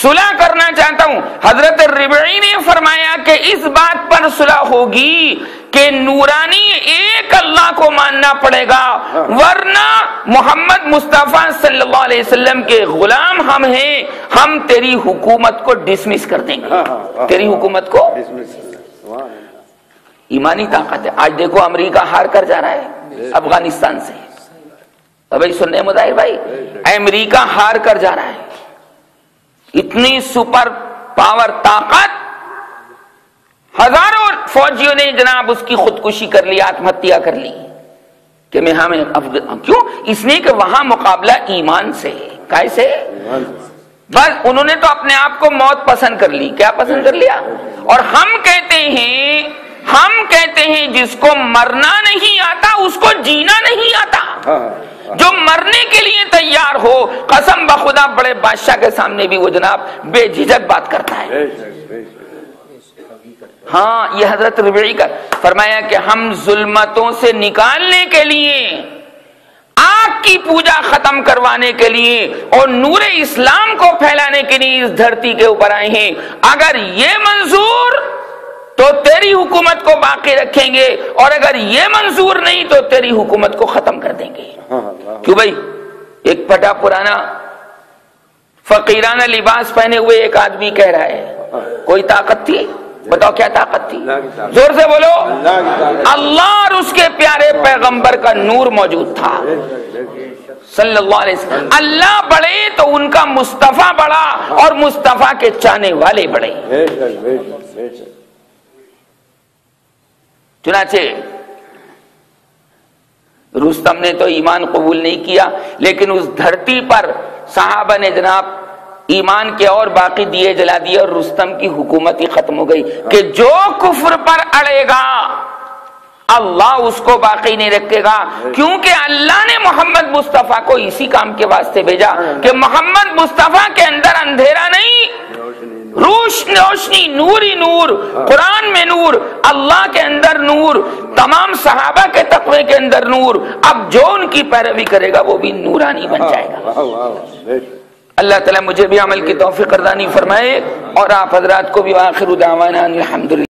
صلح کرنا چاہتا ہوں۔ حضرت ربعی نے فرمایا کہ اس بات پر صلح ہوگی کہ نورانی ایک اللہ کو ماننا پڑے گا، ورنہ محمد مصطفیٰ صلی اللہ علیہ وسلم کے غلام ہم ہیں، ہم تیری حکومت کو ڈسمس کر دیں گے، تیری حکومت کو۔ ایمانی طاقت ہے۔ آج دیکھو امریکہ ہار کر جا رہا ہے افغانستان سے، ابھی سننے مظاہر بھائی، امریکہ ہار کر جا رہا ہے، اتنی سپر پاور طاقت، ہزاروں فوجیوں نے جناب اس کی خودکشی کر لی، آتم ہتیا کر لی، کہ میں ہمیں کیوں؟ اس لیے کہ وہاں مقابلہ ایمان سے، کیسے؟ بس انہوں نے تو اپنے آپ کو موت پسند کر لی۔ کیا پسند کر لیا؟ اور ہم کہتے ہیں جس کو مرنا نہیں آتا اس کو جینا نہیں آتا۔ جو مرنے کے لیے تیار ہو، قسم بخدا بڑے بادشاہ کے سامنے بھی وہ جناب بے جھجک بات کرتا ہے۔ ہاں یہ حضرت ربعی کا فرمایا کہ ہم ظلمتوں سے نکالنے کے لیے، آگ کی پوجا ختم کروانے کے لیے اور نور اسلام کو پھیلانے کے لیے اس دھرتی کے اوپر آئے ہیں۔ اگر یہ منظور تو تیری حکومت کو باقی رکھیں گے، اور اگر یہ منظور نہیں تو تیری حکومت کو ختم کر دیں گے۔ کیوں بھائی؟ ایک پھٹا پرانا فقیرانہ لباس پہنے ہوئے ایک آدمی کہہ رہا ہے کوئی طاقت تھی؟ بتاؤ کیا طاقت تھی؟ زور سے بولو۔ اللہ اور اس کے پیارے پیغمبر کا نور موجود تھا۔ صلی اللہ علیہ وسلم۔ اللہ بڑے تو ان کا مصطفیٰ بڑا اور مصطفیٰ کے چاہنے والے بڑے۔ چنانچہ رستم نے تو ایمان قبول نہیں کیا، لیکن اس دھرتی پر صحابہ نے جناب ایمان کے اور باقی دیے جلا دیے اور رستم کی حکومت ہی ختم ہو گئی کہ جو کفر پر اڑے گا اللہ اس کو باقی نہیں رکھے گا، کیونکہ اللہ نے محمد مصطفیٰ کو اسی کام کے واسطے بھیجا کہ محمد مصطفیٰ کے اندر اندھیرا نہیں، روشنی، نوری نور، قرآن میں نور، اللہ کے اندر نور، تمام صحابہ کے تقوی کے اندر نور، اب جو ان کی پیروی کرے گا وہ بھی نورانی بن جائے گا۔ اللہ تعالیٰ مجھے بھی عمل کی توفیق عطا فرمائے اور آپ حضرات کو بھی۔ آخر دعوانا الحمدللہ۔